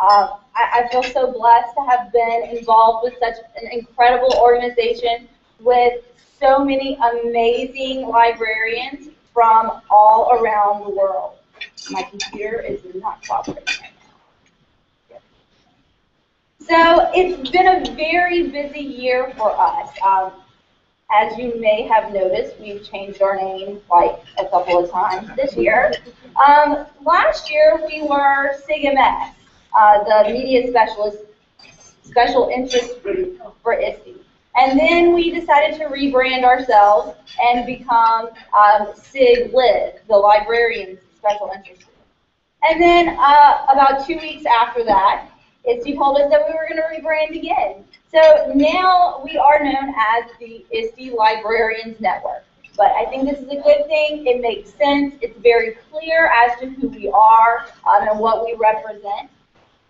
I feel so blessed to have been involved with such an incredible organization with so many amazing librarians from all around the world. My computer is not cooperating right now. So it's been a very busy year for us. As you may have noticed, we've changed our name like a couple of times this year. Last year we were SIGMS, the Media Special Interest Group for ISTE. And then we decided to rebrand ourselves and become SIG-LIB, the Librarians Special Interest Group. And then about 2 weeks after that, ISTE told us that we were going to rebrand again. So now we are known as the ISTE Librarians Network. But I think this is a good thing. It makes sense. It's very clear as to who we are and what we represent.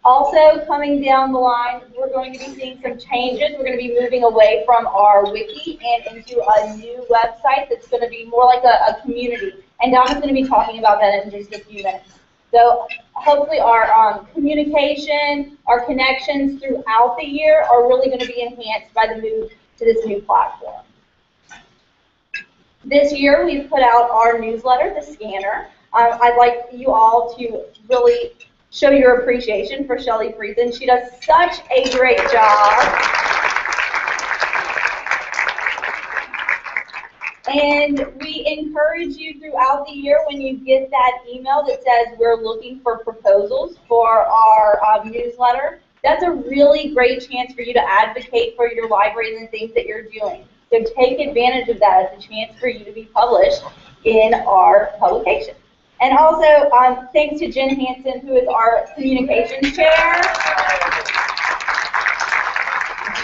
Also, coming down the line, we're going to be seeing some changes. We're going to be moving away from our wiki and into a new website that's going to be more like a community. And Donna's going to be talking about that in just a few minutes. So hopefully our communication, our connections throughout the year are really going to be enhanced by the move to this new platform. This year we've put out our newsletter, The Scanner. I'd like you all to really show your appreciation for Shelly Friesen. She does such a great job. And we encourage you throughout the year when you get that email that says we're looking for proposals for our newsletter. That's a really great chance for you to advocate for your libraries and things that you're doing. So take advantage of that as a chance for you to be published in our publication. And also, thanks to Jen Hansen, who is our communications chair.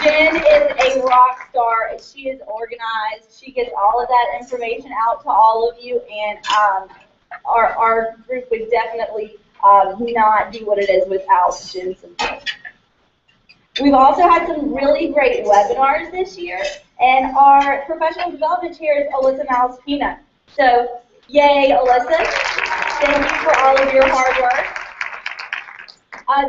Jen is a rock star. She is organized. She gets all of that information out to all of you, and our group would definitely not be what it is without Jen's support. We've also had some really great webinars this year, and our professional development chair is Alyssa Malaspina. So, yay, Alyssa. Thank you for all of your hard work.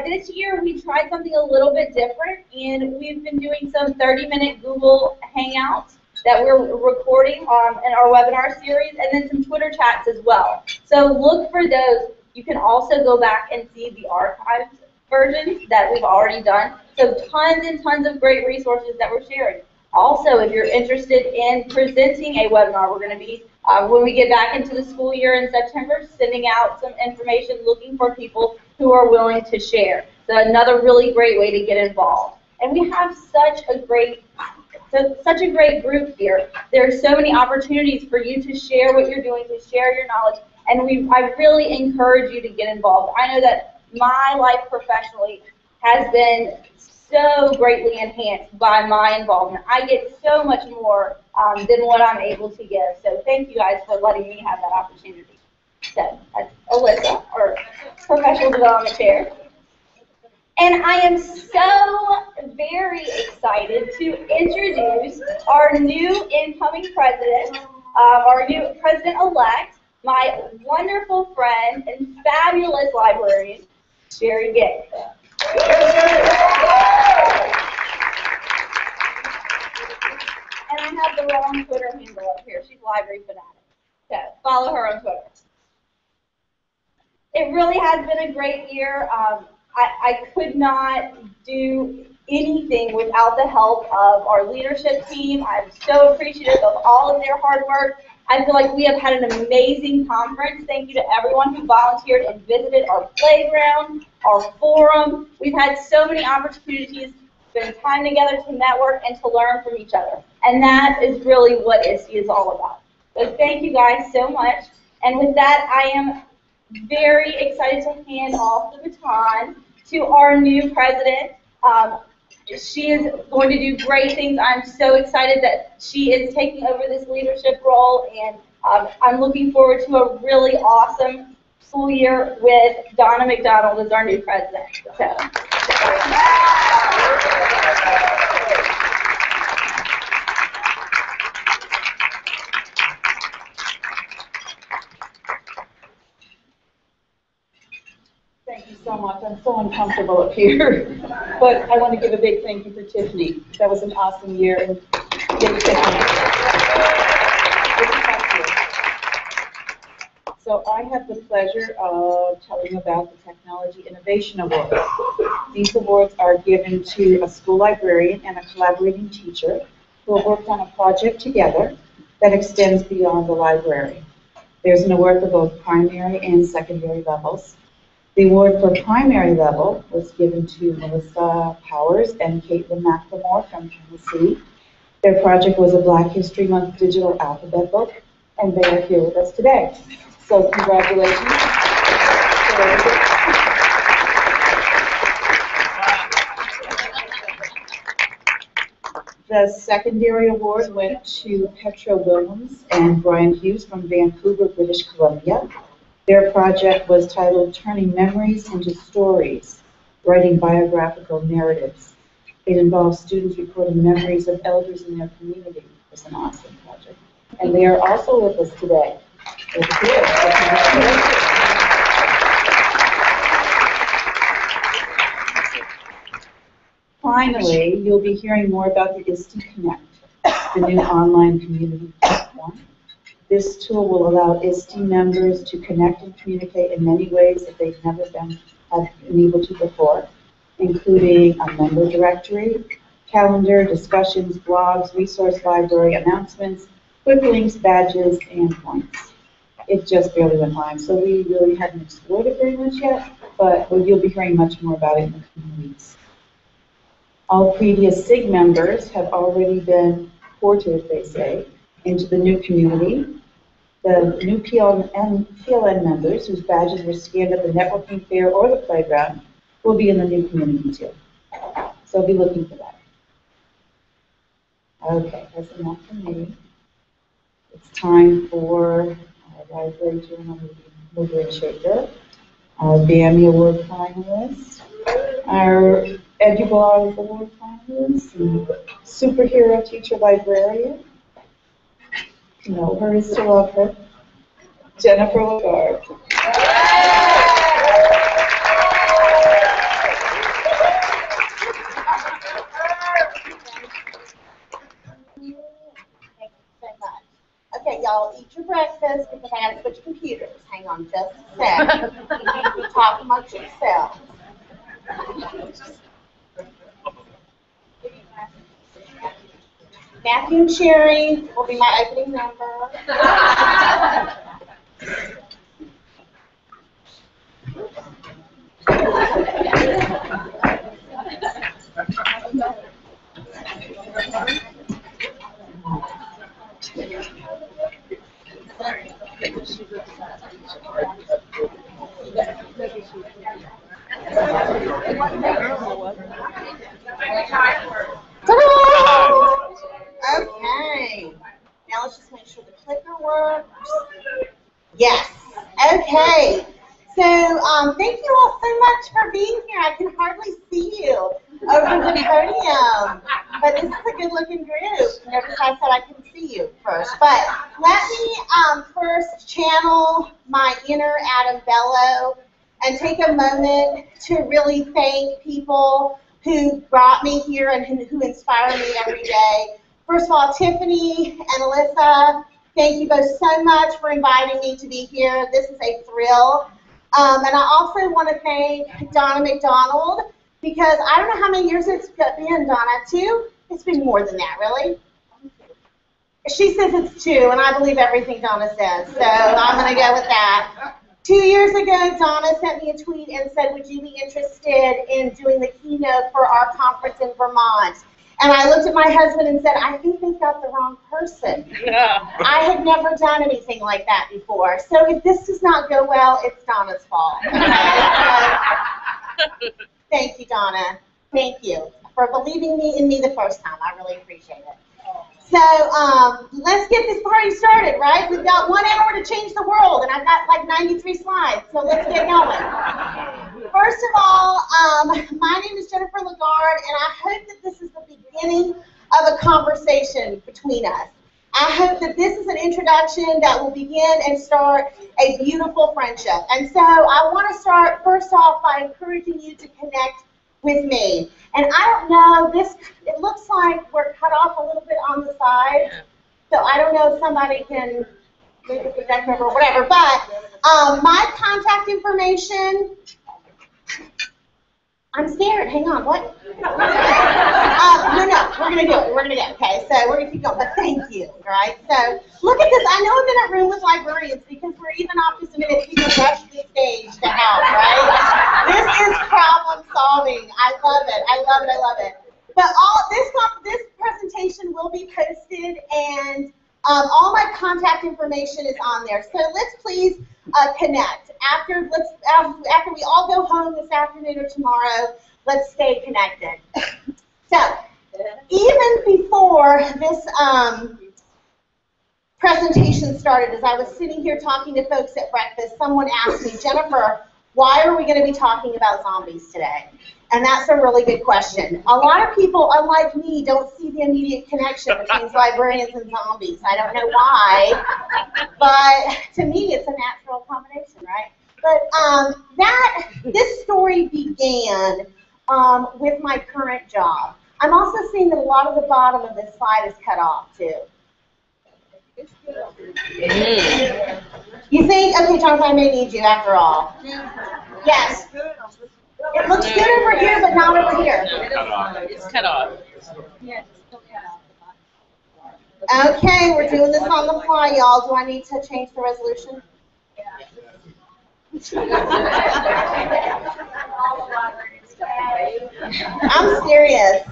This year we tried something a little bit different, and we've been doing some 30-minute Google Hangouts that we're recording in our webinar series, and then some Twitter chats as well. So look for those. You can also go back and see the archived versions that we've already done. So tons and tons of great resources that we're sharing. Also, if you're interested in presenting a webinar, we're going to be, when we get back into the school year in September, sending out some information, looking for people who are willing to share. So another really great way to get involved. And we have such a great group here. There are so many opportunities for you to share what you're doing, to share your knowledge, and I really encourage you to get involved. I know that my life professionally has been so greatly enhanced by my involvement. I get so much more than what I'm able to give. So thank you guys for letting me have that opportunity. So that's Alyssa, our professional development chair. And I am so very excited to introduce our new incoming president, our new president-elect, my wonderful friend and fabulous librarian, Sherry Gay. And I have the wrong Twitter handle up here. She's Library Fanatic. So follow her on Twitter. It really has been a great year. I could not do anything without the help of our leadership team. I'm so appreciative of all of their hard work. I feel like we have had an amazing conference. Thank you to everyone who volunteered and visited our playground, our forum. We've had so many opportunities to spend time together, to network, and to learn from each other. And that is really what ISTE is all about. So thank you guys so much. And with that, I am very excited to hand off the baton to our new president. She is going to do great things. I'm so excited that she is taking over this leadership role, and I'm looking forward to a really awesome school year with Donna McDonald as our new president. So. Thank you so much. I'm so uncomfortable up here. But I want to give a big thank you for Tiffany. That was an awesome year. And yay, Tiffany. So I have the pleasure of telling about the Technology Innovation Awards. These awards are given to a school librarian and a collaborating teacher who have worked on a project together that extends beyond the library. There's an award for both primary and secondary levels. The award for primary level was given to Melissa Powers and Caitlin McLemore from Tennessee. Their project was a Black History Month digital alphabet book, and they are here with us today. So congratulations. The secondary award went to Petra Williams and Brian Hughes from Vancouver, British Columbia. Their project was titled Turning Memories into Stories, Writing Biographical Narratives. It involves students recording memories of elders in their community. It's an awesome project. And they are also with us today. Finally, you'll be hearing more about the ISTE Connect, the new online community platform. This tool will allow ISTE members to connect and communicate in many ways that they've never been able to before, including a member directory, calendar, discussions, blogs, resource library, announcements, quick links, badges, and points. It just barely went live, so we really haven't explored it very much yet, but you'll be hearing much more about it in the coming weeks. All previous SIG members have already been ported, they say, into the new community. The new PLN members, whose badges were scanned at the networking fair or the playground, will be in the new community too. So be looking for that. Okay, that's enough from me. It's time for our library journal mover and shaker, our BAMI Award finalist, our EduBlog Award finalist, and superhero teacher librarian. To know her is to love her, Jennifer LaGarde. Okay, y'all eat your breakfast because I gotta switch computers. Hang on just a sec. Talk amongst yourselves. Matthew and Sherry will be my opening number. Okay. Now let's just make sure the clicker works. Yes. Okay. So thank you all so much for being here. I can hardly see you over the podium, but this is a good-looking group. Notice I said I couldn't see you first, but let me first channel my inner Adam Bello and take a moment to really thank people who brought me here and who inspire me every day. First of all, Tiffany and Alyssa, thank you both so much for inviting me to be here. This is a thrill. And I also want to thank Donna McDonald, because I don't know how many years it's been, Donna, 2? It's been more than that, really. She says it's 2, and I believe everything Donna says, so I'm going to go with that. 2 years ago, Donna sent me a tweet and said, would you be interested in doing the keynote for our conference in Vermont? And I looked at my husband and said, I think they've got the wrong person. Yeah. I had never done anything like that before. So if this does not go well, it's Donna's fault. Thank you, Donna. Thank you for believing in me the first time. I really appreciate it. So let's get this party started, right? We've got 1 hour to change the world, and I've got like 93 slides, so let's get going. First of all, my name is Jennifer LaGarde, and I hope that this is the beginning of a conversation between us. I hope that this is an introduction that will begin and start a beautiful friendship. And so I want to start first off by encouraging you to connect with me. And I don't know, it looks like we're cut off a little bit on the side. So I don't know if somebody can move the projector or whatever, but my contact information, I'm scared. Hang on, what? No, we're going to do it. We're going to do it, okay? So we're going to keep going, but thank you, all right? So look at this. I know I'm in a room with librarians because we're even off just a minute. People rush the stage to help, right? This is problem solving. I love it. I love it. I love it. But this presentation will be posted, and all my contact information is on there. So let's please connect. After we all go home this afternoon or tomorrow, let's stay connected. So even before this presentation started, as I was sitting here talking to folks at breakfast, someone asked me, Jennifer, why are we going to be talking about zombies today? And that's a really good question. A lot of people, unlike me, don't see the immediate connection between librarians and zombies. I don't know why, but to me it's a natural combination, right? But this story began with my current job. I'm also seeing that a lot of the bottom of this slide is cut off, too. You think, okay, Jonathan, I may need you after all. Yes. It looks good over here, but not over here. It's cut off. Okay, we're doing this on the fly, y'all. Do I need to change the resolution? I'm serious.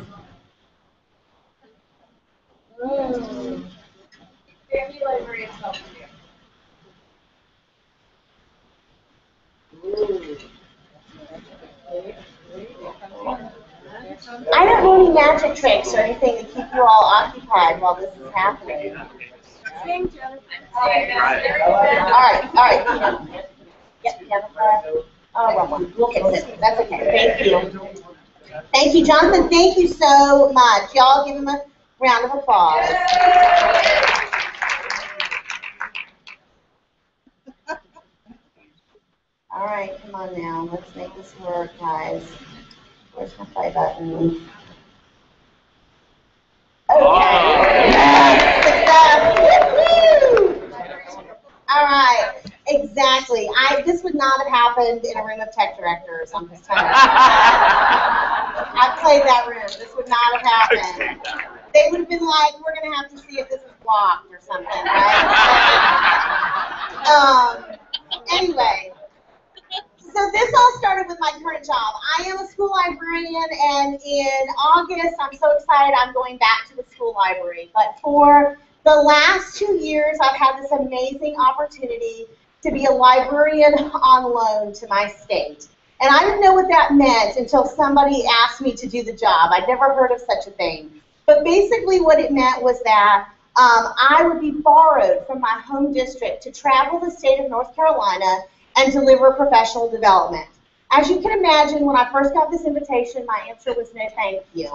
Family librarians help you. I don't know any magic tricks or anything to keep you all occupied while this is happening. All right. Yep, wrong one. We'll fix it. That's okay. Thank you. Thank you, Jonathan. Thank you so much. Y'all give him a round of applause. All right, come on now. Let's make this work, guys. Where's my play button? Okay. Yes, success. All right. Exactly. This would not have happened in a room of tech directors. I'm just telling you. I played that room. This would not have happened. They would have been like, we're going to have to see if this is blocked or something, right? Anyway. So this all started with my current job. I am a school librarian, and in August, I'm so excited I'm going back to the school library. But for the last 2 years, I've had this amazing opportunity to be a librarian on loan to my state. And I didn't know what that meant until somebody asked me to do the job. I'd never heard of such a thing. But basically what it meant was that I would be borrowed from my home district to travel the state of North Carolina and deliver professional development. As you can imagine, when I first got this invitation, my answer was no thank you.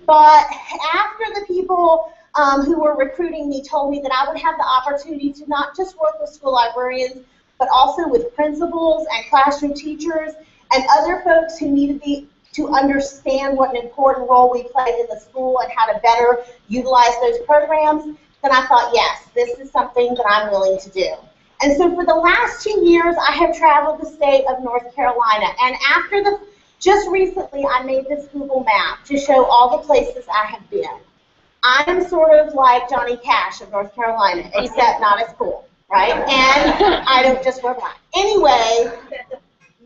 But after the people who were recruiting me told me that I would have the opportunity to not just work with school librarians, but also with principals and classroom teachers and other folks who needed to understand what an important role we played in the school and how to better utilize those programs, then I thought, yes, this is something that I'm willing to do. And so for the last 2 years, I have traveled the state of North Carolina. And just recently, I made this Google map to show all the places I have been. I am sort of like Johnny Cash of North Carolina, except not as cool, right? And I don't just wear black. Anyway,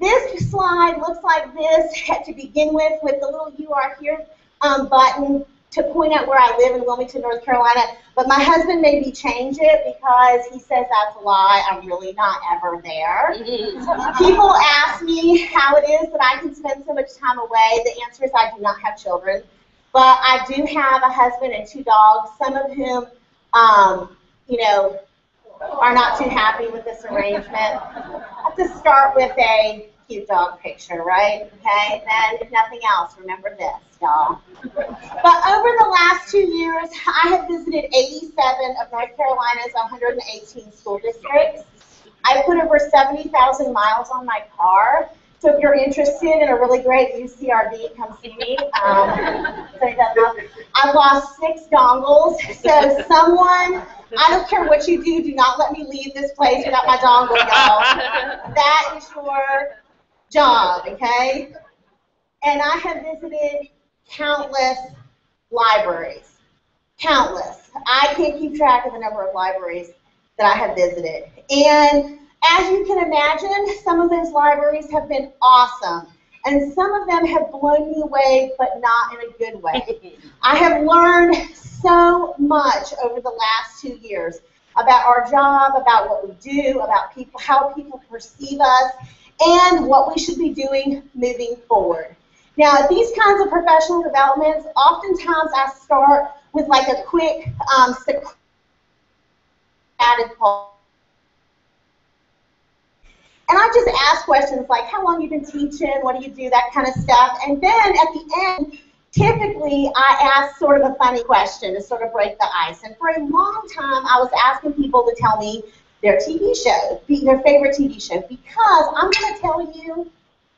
this slide looks like this to begin with the little "You Are Here" button to point out where I live in Wilmington, North Carolina. But my husband made me change it because he says that's a lie. I'm really not ever there. People ask me how it is that I can spend so much time away. The answer is I do not have children. But I do have a husband and 2 dogs, some of whom, are not too happy with this arrangement. I have to start with a cute dog picture, right? Okay, and then if nothing else, remember this, y'all. But over the last 2 years, I have visited 87 of North Carolina's 118 school districts. I put over 70,000 miles on my car. So if you're interested in a really great UCRV, come see me. I've lost 6 dongles. So someone, I don't care what you do not let me leave this place without my dongle, y'all. That is your job, okay? And I have visited countless libraries. Countless. I can't keep track of the number of libraries that I have visited. And as you can imagine, some of those libraries have been awesome. And some of them have blown me away, but not in a good way. I have learned so much over the last 2 years about our job, about what we do, about people, how people perceive us, and what we should be doing moving forward. Now, at these kinds of professional developments, oftentimes I start with like a quick added poll. And I just ask questions like, how long you been teaching, what do you do, that kind of stuff. And then at the end, typically I ask sort of a funny question to sort of break the ice. And for a long time, I was asking people to tell me their TV show, their favorite TV show, because I'm going to tell you,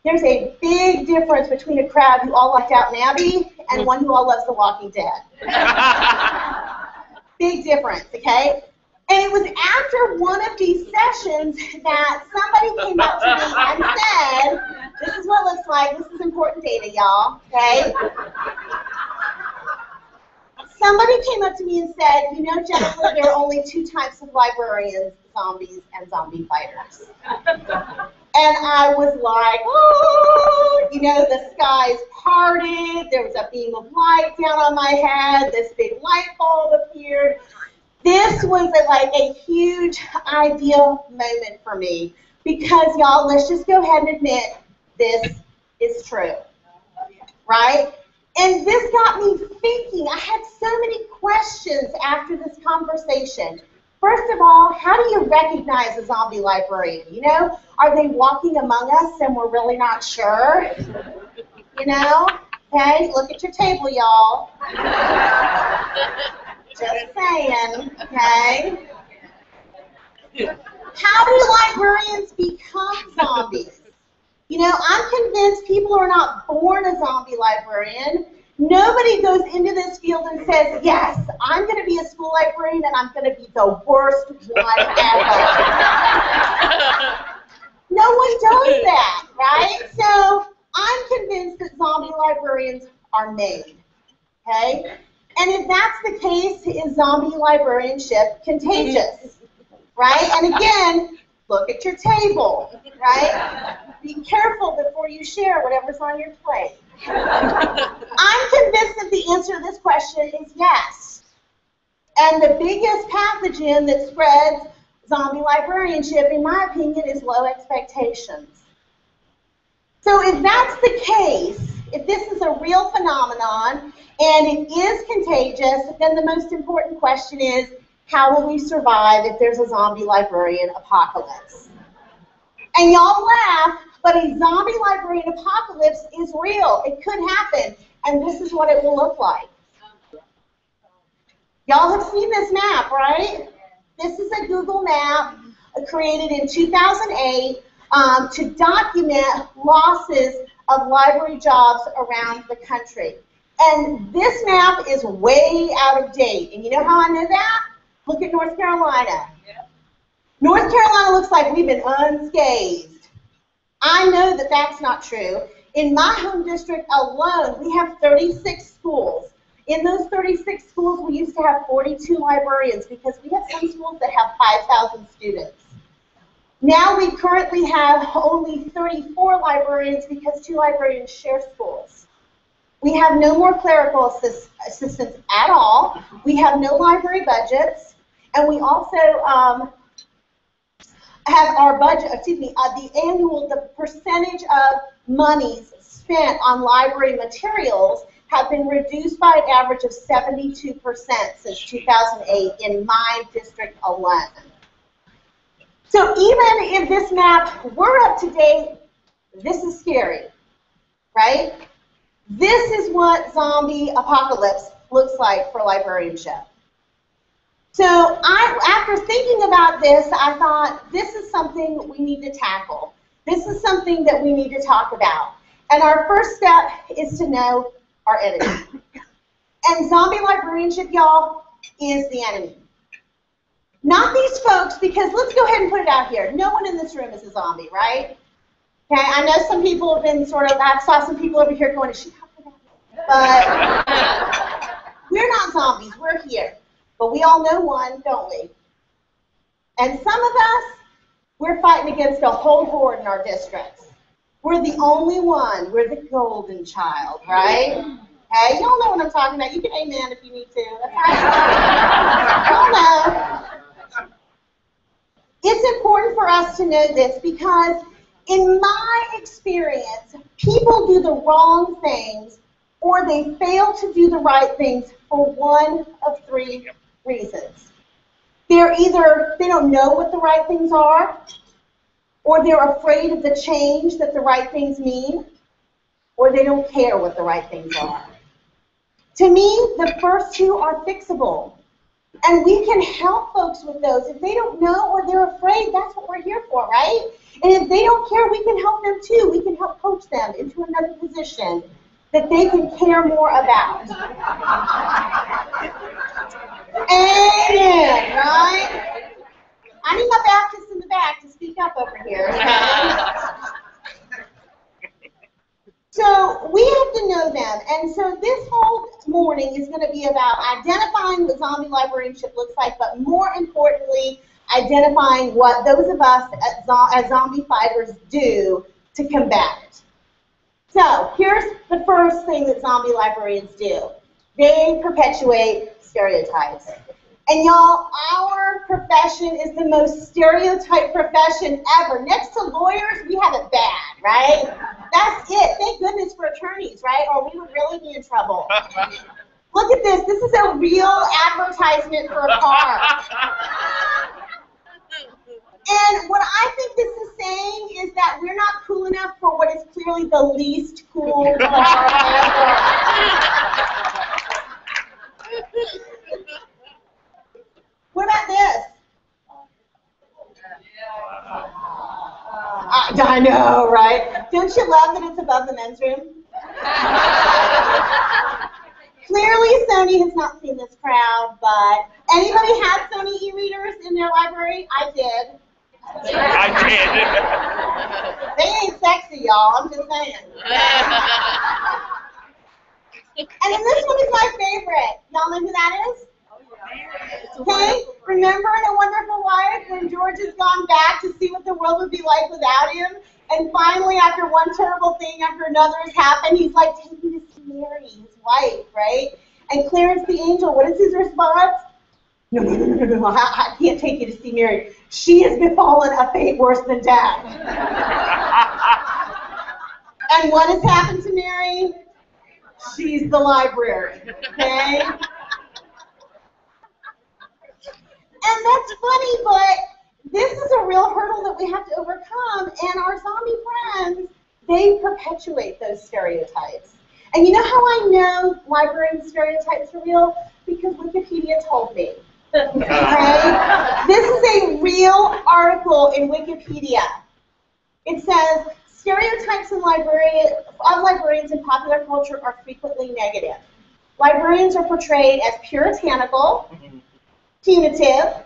there's a big difference between a crowd who all liked Downton Abbey and one who all loves The Walking Dead. Big difference, okay? And it was after one of these sessions that somebody came up to me and said, this is what it looks like, this is important data, y'all, okay? Somebody came up to me and said, you know, Jennifer, there are only 2 types of librarians, zombies and zombie fighters. And I was like, oh, you know, the skies parted, there was a beam of light down on my head, this big light bulb appeared. This was like a huge ideal moment for me because, y'all, let's just go ahead and admit this is true, right? And this got me thinking. I had so many questions after this conversation. First of all, how do you recognize a zombie librarian? You know, are they walking among us and we're really not sure? You know? Okay, look at your table, y'all. Just saying, okay? How do librarians become zombies? You know, I'm convinced people are not born a zombie librarian. Nobody goes into this field and says, yes, I'm going to be a school librarian and I'm going to be the worst one ever. No one does that, right? So I'm convinced that zombie librarians are made, okay? And if that's the case, is zombie librarianship contagious, right? And again, look at your table, right? Be careful before you share whatever's on your plate. I'm convinced that the answer to this question is yes. And the biggest pathogen that spreads zombie librarianship, in my opinion, is low expectations. So if that's the case, if this is a real phenomenon and it is contagious, then the most important question is, how will we survive if there's a zombie librarian apocalypse? And y'all laugh, but a zombie librarian apocalypse is real. It could happen, and this is what it will look like. Y'all have seen this map, right? This is a Google map created in 2008 to document losses of library jobs around the country. And this map is way out of date. And you know how I know that? Look at North Carolina. North Carolina looks like we've been unscathed. I know that that's not true. In my home district alone, we have 36 schools. In those 36 schools, we used to have 42 librarians because we have some schools that have 5,000 students. Now we currently have only 34 librarians because 2 librarians share schools. We have no more clerical assistants at all. We have no library budgets. And we also have our budget, the percentage of monies spent on library materials have been reduced by an average of 72% since 2008 in my district alone. So even if this map were up to date, this is scary, right? This is what zombie apocalypse looks like for librarianship. So after thinking about this, I thought this is something we need to tackle. This is something that we need to talk about. And our first step is to know our enemy. And zombie librarianship, y'all, is the enemy. Not these folks, because let's go ahead and put it out here. No one in this room is a zombie, right? Okay, I know some people have been I saw some people over here going, is she talking about it? But we're not zombies, we're here. But we all know one, don't we? And some of us, we're fighting against a whole horde in our districts. We're the only one. We're the golden child, right? Hey, y'all know what I'm talking about. You can amen if you need to. That's right. Y'all know. It's important for us to know this because in my experience, people do the wrong things or they fail to do the right things for one of three reasons. They're either, they don't know what the right things are, or they're afraid of the change that the right things mean, or they don't care what the right things are. To me, the first two are fixable. And we can help folks with those. If they don't know or they're afraid, that's what we're here for, right? And if they don't care, we can help them too. We can help coach them into another position that they can care more about. Amen, right? I need my Baptists in the back to speak up over here. So we have to know them, and so this whole morning is going to be about identifying what zombie librarianship looks like, but more importantly, identifying what those of us as zombie fighters do to combat it. So here's the first thing that zombie librarians do. They perpetuate stereotypes. And y'all, our profession is the most stereotyped profession ever. Next to lawyers, we have it bad, right? That's it. Thank goodness for attorneys, right? Or we would really be in trouble. Look at this. This is a real advertisement for a car. And what I think this is saying is that we're not cool enough for what is clearly the least cool car ever. What about this? I know, right? Don't you love that it's above the men's room? Clearly, Sony has not seen this crowd, but anybody had Sony e-readers in their library? I did. They ain't sexy, y'all. I'm just saying. And then this one is my favorite. Y'all know who that is? Okay, remember in A Wonderful Life when George has gone back to see what the world would be like without him? And finally, after one terrible thing after another has happened, he's like, take me to see Mary, his wife, right? And Clarence the angel, what is his response? No, I can't take you to see Mary. She has befallen a fate worse than death. And what has happened to Mary? She's the library, okay? And that's funny, but this is a real hurdle that we have to overcome, and our zombie friends, they perpetuate those stereotypes. And you know how I know librarian stereotypes are real? Because Wikipedia told me. Okay? This is a real article in Wikipedia. It says, stereotypes of librarians in popular culture are frequently negative. Librarians are portrayed as puritanical, punitive,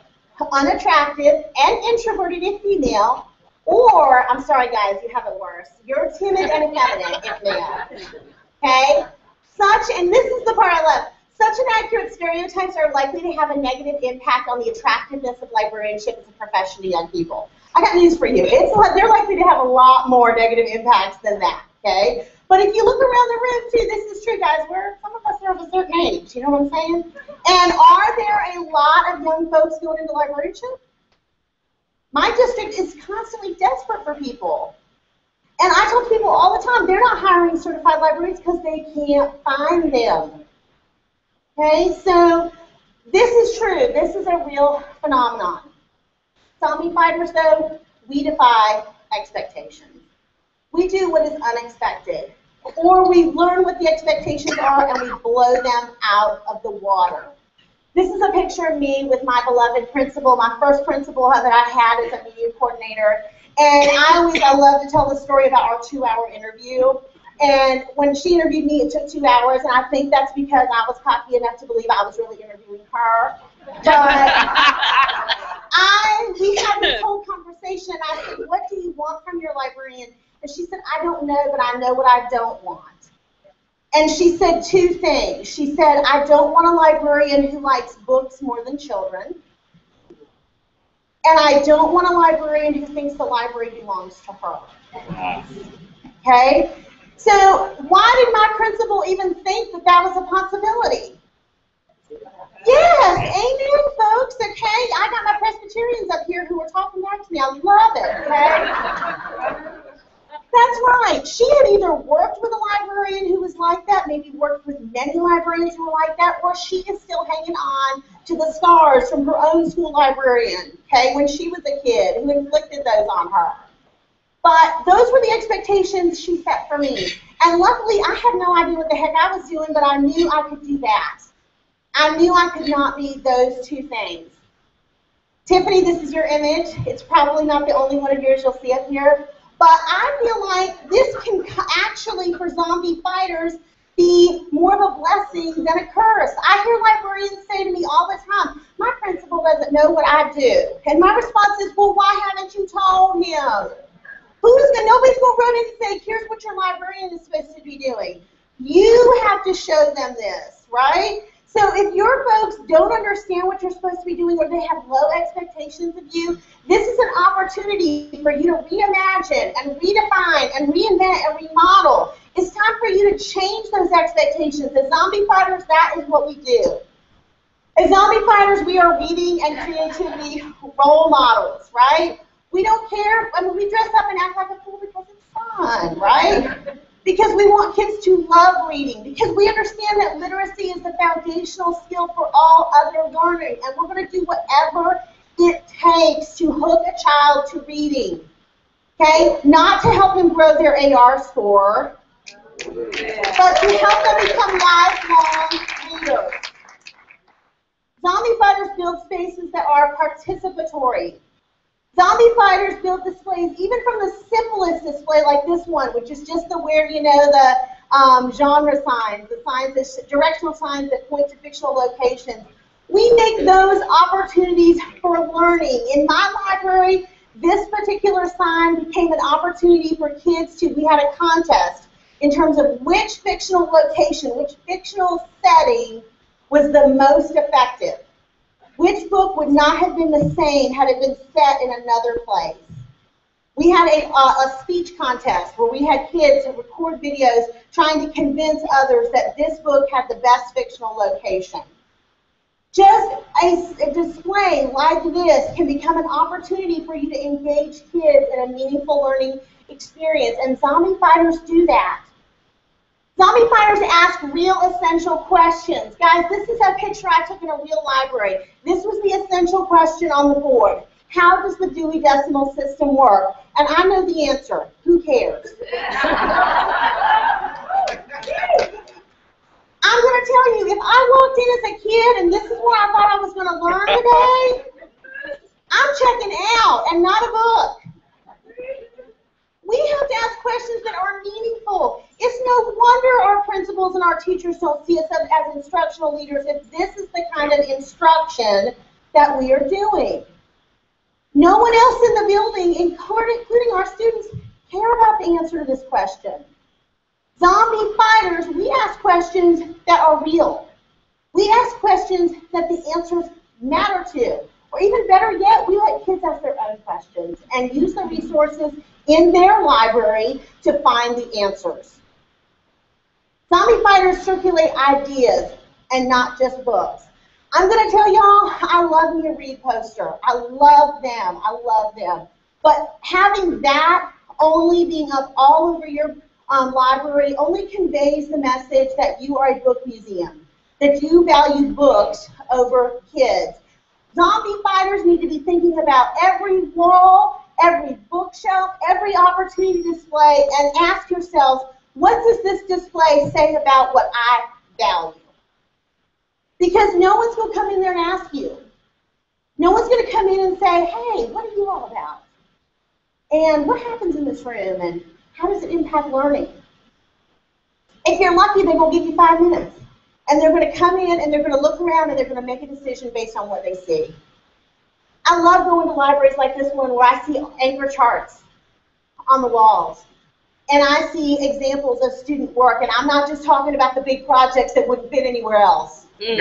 unattractive, and introverted if female, or, I'm sorry guys, you have it worse, you're timid and effeminate if male. Okay? And this is the part I love, such inaccurate stereotypes are likely to have a negative impact on the attractiveness of librarianship as a profession to young people. I got news for you. They're likely to have a lot more negative impacts than that, okay? But if you look around the room, too, this is true, guys. Some of us are of a certain age, you know what I'm saying? And are there a lot of young folks going into librarianship? My district is constantly desperate for people. And I tell people all the time, they're not hiring certified librarians because they can't find them. Okay, so this is true. This is a real phenomenon. Zombie fighters, though, we defy expectations. We do what is unexpected. Or we learn what the expectations are and we blow them out of the water. This is a picture of me with my beloved principal, my first principal that I had as a media coordinator. And I love to tell the story about our 2-hour interview. And when she interviewed me, it took 2 hours, and I think that's because I was cocky enough to believe I was really interviewing her. But we had this whole conversation. I said, what do you want from your librarian? And she said, I don't know, but I know what I don't want. And she said 2 things. She said, I don't want a librarian who likes books more than children. And I don't want a librarian who thinks the library belongs to her. Okay? So why did my principal even think that that was a possibility? Yes, amen, folks, okay? I got my Presbyterians up here who are talking back to me. I love it, okay? That's right. She had either worked with a librarian who was like that, maybe worked with many librarians who were like that, or she is still hanging on to the scars from her own school librarian, okay, when she was a kid, who inflicted those on her. But those were the expectations she set for me. And luckily, I had no idea what the heck I was doing, but I knew I could do that. I knew I could not be those 2 things. Tiffany, this is your image. It's probably not the only one of yours you'll see up here. But I feel like this can actually, for zombie fighters, be more of a blessing than a curse. I hear librarians say to me all the time, my principal doesn't know what I do. And my response is, well, why haven't you told him? Nobody's going to run in and say, here's what your librarian is supposed to be doing. You have to show them this, right? So if your folks don't understand what you're supposed to be doing, or they have low expectations of you, this is an opportunity for you to reimagine and redefine and reinvent and remodel. It's time for you to change those expectations. As zombie fighters, that is what we do. As zombie fighters, we are reading and creativity role models, right? We don't care. I mean, we dress up and act like a fool because it's fun, right? Because we want kids to love reading, because we understand that literacy is the foundational skill for all other learning, and we're going to do whatever it takes to hook a child to reading, okay? Not to help them grow their AR score, but to help them become lifelong readers. Zombie fighters build spaces that are participatory. Zombie fighters build displays, even from the simplest display like this one, which is just the genre signs, the signs, the directional signs that point to fictional locations. We make those opportunities for learning. In my library, this particular sign became an opportunity for kids to, we had a contest in terms of which fictional location, which fictional setting was the most effective. Which book would not have been the same had it been set in another place? We had a speech contest where we had kids record videos trying to convince others that this book had the best fictional location. Just a display like this can become an opportunity for you to engage kids in a meaningful learning experience, and zombie fighters do that. Zombie fighters ask real essential questions. Guys, this is a picture I took in a real library. This was the essential question on the board. How does the Dewey Decimal System work? And I know the answer. Who cares? I'm going to tell you, if I walked in as a kid and this is what I thought I was going to learn today, I'm checking out and not a book. We have to ask questions that are meaningful. It's no wonder our principals and our teachers don't see us as instructional leaders if this is the kind of instruction that we are doing. No one else in the building, including our students, care about the answer to this question. Zombie fighters, we ask questions that are real. We ask questions that the answers matter to. Or even better yet, we let kids ask their own questions and use the resources in their library to find the answers. Zombie fighters circulate ideas and not just books. I'm going to tell y'all, I love me a read poster. I love them. I love them. But having that only being up all over your library only conveys the message that you are a book museum, that you value books over kids. Zombie fighters need to be thinking about every wall, every bookshelf, every opportunity display, and ask yourselves, what does this display say about what I value? Because no one's going to come in there and ask you. No one's going to come in and say, hey, what are you all about? And what happens in this room? And how does it impact learning? If you're lucky, they're going to give you 5 minutes. And they're going to come in and they're going to look around and they're going to make a decision based on what they see. I love going to libraries like this one where I see anchor charts on the walls. And I see examples of student work. And I'm not just talking about the big projects that wouldn't fit anywhere else. I'm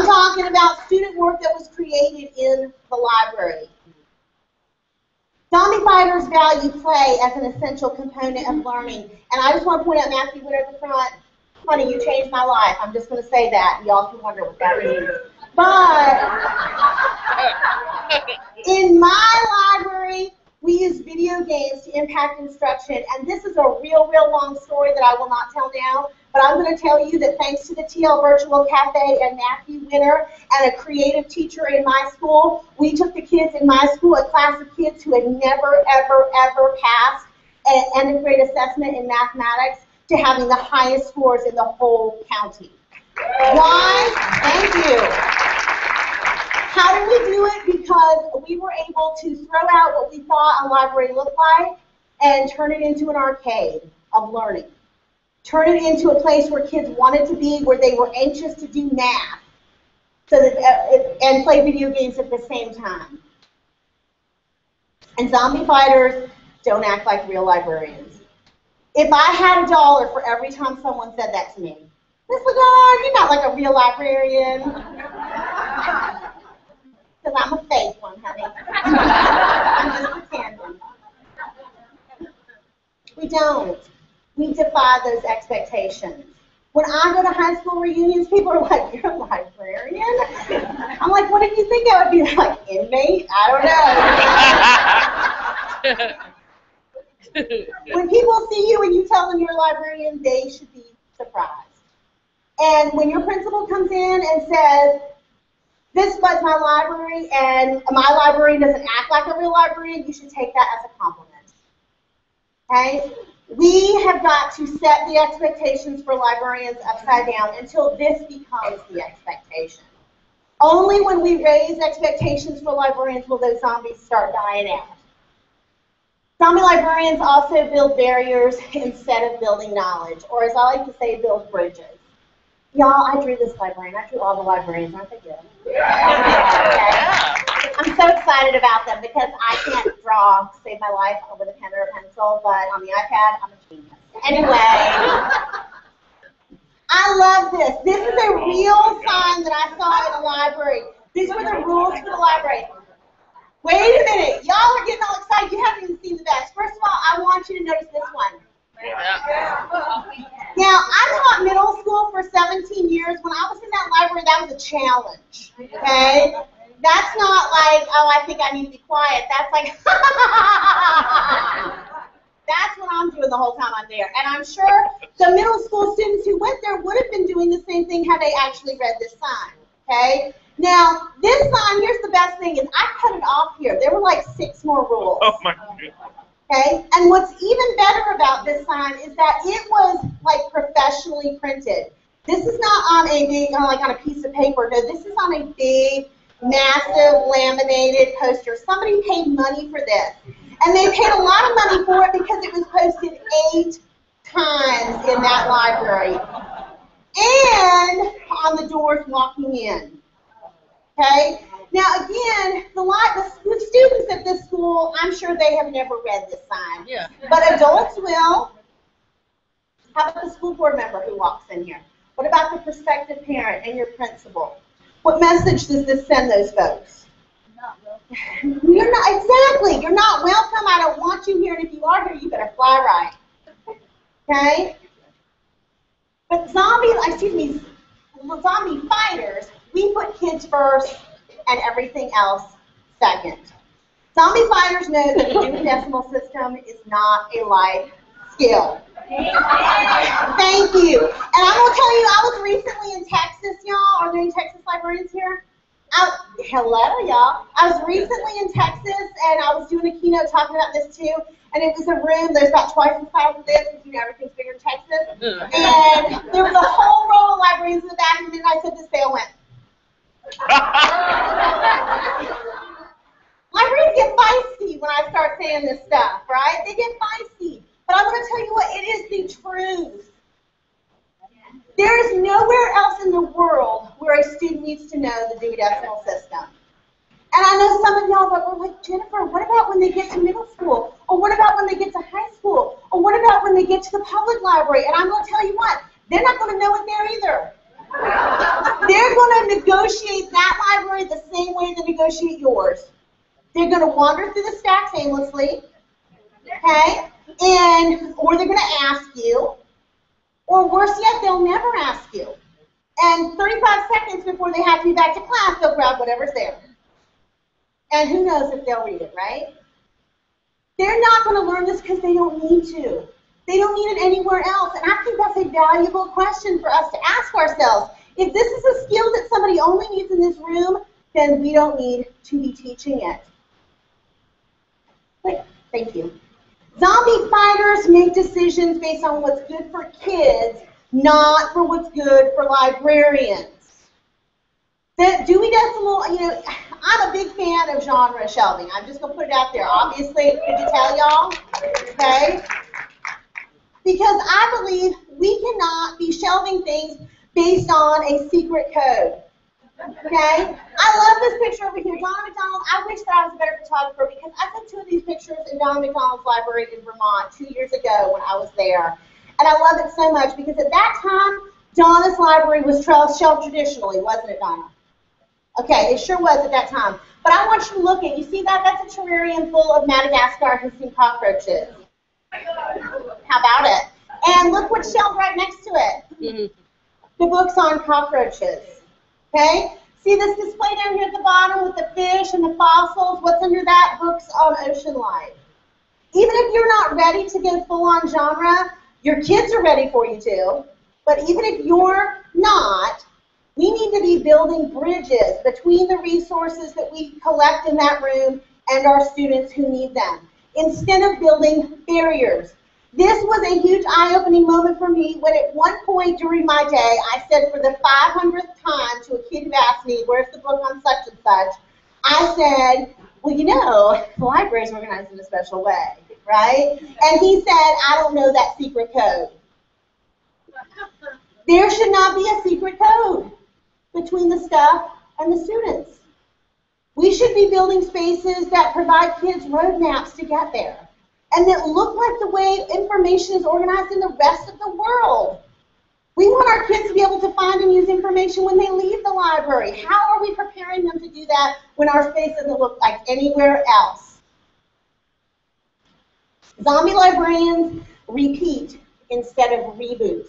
talking about student work that was created in the library. Zombie fighters value play as an essential component of learning. And I just want to point out, Matthew went at the front. Honey, you changed my life. I'm just going to say that. Y'all can wonder what that means. But in my library, we use video games to impact instruction. And this is a real long story that I will not tell now. But I'm going to tell you that thanks to the TL Virtual Cafe and Matthew Winter and a creative teacher in my school, we took the kids in my school, a class of kids who had never, ever passed an end of grade assessment in mathematics, to having the highest scores in the whole county. Why? Thank you. How did we do it? Because we were able to throw out what we thought a library looked like and turn it into an arcade of learning. Turn it into a place where kids wanted to be, where they were anxious to do math, so that, and play video games at the same time. And zombie fighters don't act like real librarians. If I had $1 for every time someone said that to me, Miss LaGarde, you're not like a real librarian. Because I'm a fake one, honey. I'm just pretending. We don't. We defy those expectations. When I go to high school reunions, people are like, you're a librarian? I'm like, what did you think I would be, like, inmate? I don't know. When people see you and you tell them you're a librarian, they should be surprised. And when your principal comes in and says, this was my library and my librarian doesn't act like a real librarian, you should take that as a compliment. Okay? We have got to set the expectations for librarians upside down until this becomes the expectation. Only when we raise expectations for librarians will those zombies start dying out. Zombie librarians also build barriers instead of building knowledge, or as I like to say, build bridges. Y'all, I drew this librarian. I drew all the librarians. Aren't they good? Okay. I'm so excited about them because I can't draw to save my life with a pen or a pencil, but on the iPad, I'm a genius. Anyway, I love this. This is a real sign that I saw in the library. These were the rules for the library. Wait a minute. Y'all are getting all excited. You haven't even seen the best. First of all, I want you to notice this one. Now, I taught middle school for 17 years. When I was in that library, that was a challenge, okay? That's not like, oh, I think I need to be quiet. That's like, that's what I'm doing the whole time I'm there. And I'm sure the middle school students who went there would have been doing the same thing had they actually read this sign, okay? Now, this sign, here's the best thing, is I cut it off here. There were like 6 more rules. Oh, my goodness. Okay, and what's even better about this sign is that it was like professionally printed. This is not on a big, like on a piece of paper. No, this is on a big, massive, laminated poster. Somebody paid money for this. And they paid a lot of money for it because it was posted 8 times in that library. And on the doors walking in. Okay? Now, again, the students at this school, I'm sure they have never read this sign. Yeah. But adults will. How about the school board member who walks in here? What about the prospective parent and your principal? What message does this send those folks? Not welcome. You're not, exactly. You're not welcome. I don't want you here. And if you are here, you better fly right. Okay? But zombie fighters, we put kids first and everything else second. Zombie fighters know that the Dewey Decimal System is not a life skill. Thank you. And I'm going to tell you, I was recently in Texas, y'all. Are there any Texas librarians here? Hello, y'all. I was recently in Texas, and I was doing a keynote talking about this, too. and it was a room that's about twice the size of this, because everything's bigger in Texas. And there was a whole row of librarians in the back, and then I said this, they all went. Librarians get feisty when I start saying this stuff, right? They get feisty. But I'm going to tell you what, it is the truth. There is nowhere else in the world where a student needs to know the Dewey Decimal System. And I know some of y'all that were like, Jennifer, what about when they get to middle school? Or what about when they get to high school? Or what about when they get to the public library? And I'm going to tell you what, they're not going to know it there either. They're going to negotiate that library the same way they negotiate yours. They're going to wander through the stacks aimlessly, okay? Or they're going to ask you, or worse yet, they'll never ask you. And 35 seconds before they have to be back to class, they'll grab whatever's there. And who knows if they'll read it, right? They're not going to learn this because they don't need to. They don't need it anywhere else. And I think that's a valuable question for us to ask ourselves. If this is a skill that somebody only needs in this room, then we don't need to be teaching it. Wait, thank you. Zombie fighters make decisions based on what's good for kids, not for what's good for librarians. The Dewey Decimal, I'm a big fan of genre shelving. I'm just going to put it out there. Obviously, could you tell y'all? Okay? Because I believe we cannot be shelving things based on a secret code. Okay? I love this picture over here. Donna McDonald, I wish that I was a better photographer because I took 2 of these pictures in Donna McDonald's library in Vermont 2 years ago when I was there. And I love it so much because at that time, Donna's library was shelved traditionally, wasn't it, Donna? Okay, it sure was at that time. But I want you to look at, you see that? That's a terrarium full of Madagascar hissing cockroaches. How about it? And look what's shelved right next to it. The books on cockroaches. Okay? See this display down here at the bottom with the fish and the fossils? What's under that? Books on ocean life. Even if you're not ready to go full-on genre, your kids are ready for you to. But even if you're not, we need to be building bridges between the resources that we collect in that room and our students who need them, instead of building barriers. This was a huge eye-opening moment for me when at one point during my day, I said for the 500th time to a kid who asked me, where's the book on such and such? I said, well, the library is organized in a special way, right? And he said, I don't know that secret code. There should not be a secret code between the staff and the students. We should be building spaces that provide kids roadmaps to get there and that look like the way information is organized in the rest of the world. We want our kids to be able to find and use information when they leave the library. How are we preparing them to do that when our space doesn't look like anywhere else? Zombie librarians repeat instead of reboot.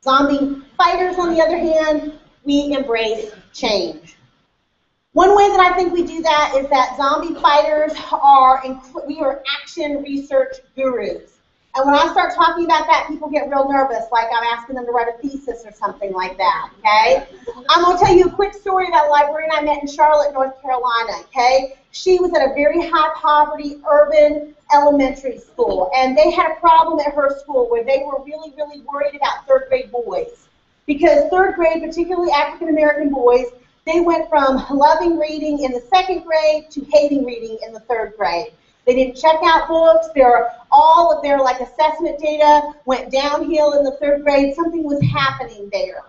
Zombie fighters, on the other hand, we embrace change. One way that I think we do that is that zombie fighters we are action research gurus. And when I start talking about that, people get real nervous, like I'm asking them to write a thesis or something like that, okay? I'm going to tell you a quick story about a librarian I met in Charlotte, North Carolina, okay? She was at a very high-poverty urban elementary school, and they had a problem at her school where they were really, really worried about third-grade boys. Because third grade, particularly African-American boys, they went from loving reading in the 2nd grade to hating reading in the 3rd grade. They didn't check out books. All of their assessment data went downhill in the 3rd grade. Something was happening there.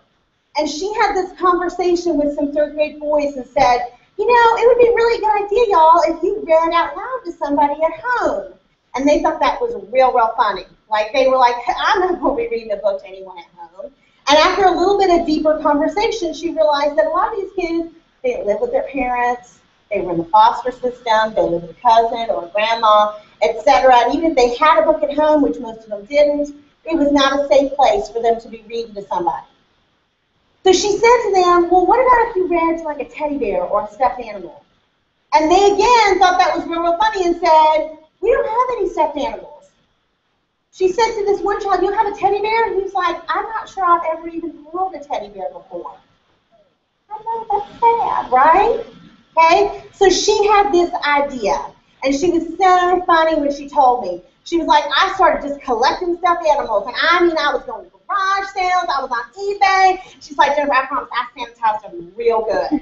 And she had this conversation with some 3rd grade boys and said, it would be a really good idea, y'all, if you read out loud to somebody at home. And they thought that was real, real funny. They were like, I'm not going to be reading a book to anyone at home. And after a little bit of deeper conversation, she realized that a lot of these kids, they didn't live with their parents, they were in the foster system, they lived with a cousin or a grandma, etc. And even if they had a book at home, which most of them didn't, it was not a safe place for them to be reading to somebody. So she said to them, well, what about if you read to a teddy bear or a stuffed animal? And they again thought that was real, real funny and said, we don't have any stuffed animals. She said to this one child, you have a teddy bear? And he's like, I'm not sure I've ever even held a teddy bear before. I know, that's sad, right? Okay? So she had this idea. And she was so funny when she told me. She was like, I started just collecting stuffed animals. And I mean, I was going to garage sales. I was on eBay. She's like, Jennifer, I promise I sanitized them real good.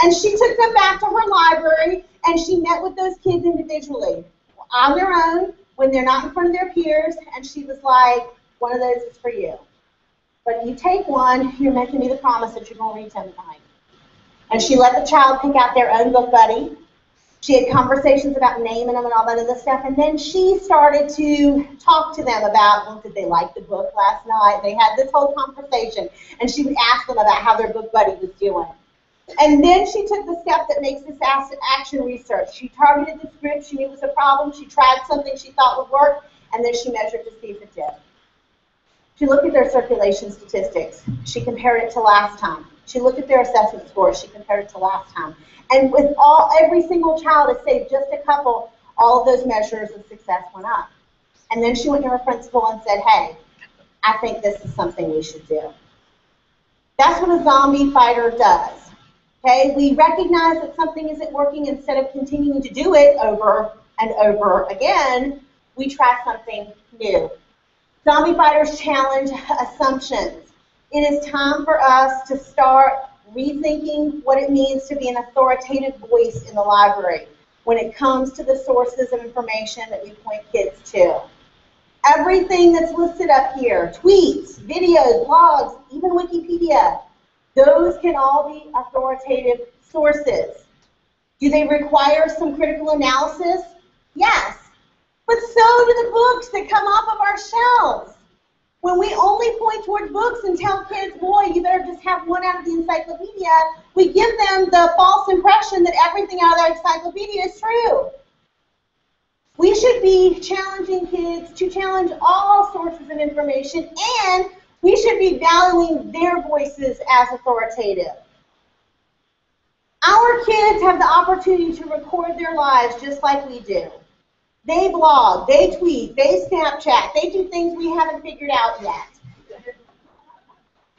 And she took them back to her library, and she met with those kids individually on their own when they're not in front of their peers. And she was like, one of those is for you. But you take one, you're making me the promise that you're going to read 10 tonight. And she let the child pick out their own book buddy. She had conversations about naming them and all that other stuff. And then she started to talk to them about, well, did they like the book last night? They had this whole conversation. And she would ask them about how their book buddy was doing. And then she took the step that makes this action research. She targeted this group. She knew it was a problem. She tried something she thought would work. And then she measured to see if it did. She looked at their circulation statistics. She compared it to last time. She looked at their assessment scores. She compared it to last time. And with every single child, save just a couple, all of those measures of success went up. And then she went to her principal and said, hey, I think this is something we should do. That's what a zombie fighter does. Okay? We recognize that something isn't working. Instead of continuing to do it over and over again, we try something new. Zombie fighters challenge assumptions. It is time for us to start rethinking what it means to be an authoritative voice in the library when it comes to the sources of information that we point kids to. Everything that's listed up here, tweets, videos, blogs, even Wikipedia, those can all be authoritative sources. Do they require some critical analysis? Yes. But so do the books that come off of our shelves. When we only point towards books and tell kids, boy, you better just have one out of the encyclopedia, we give them the false impression that everything out of their encyclopedia is true. We should be challenging kids to challenge all sources of information, and we should be valuing their voices as authoritative. Our kids have the opportunity to record their lives just like we do. They blog, they tweet, they Snapchat, they do things we haven't figured out yet.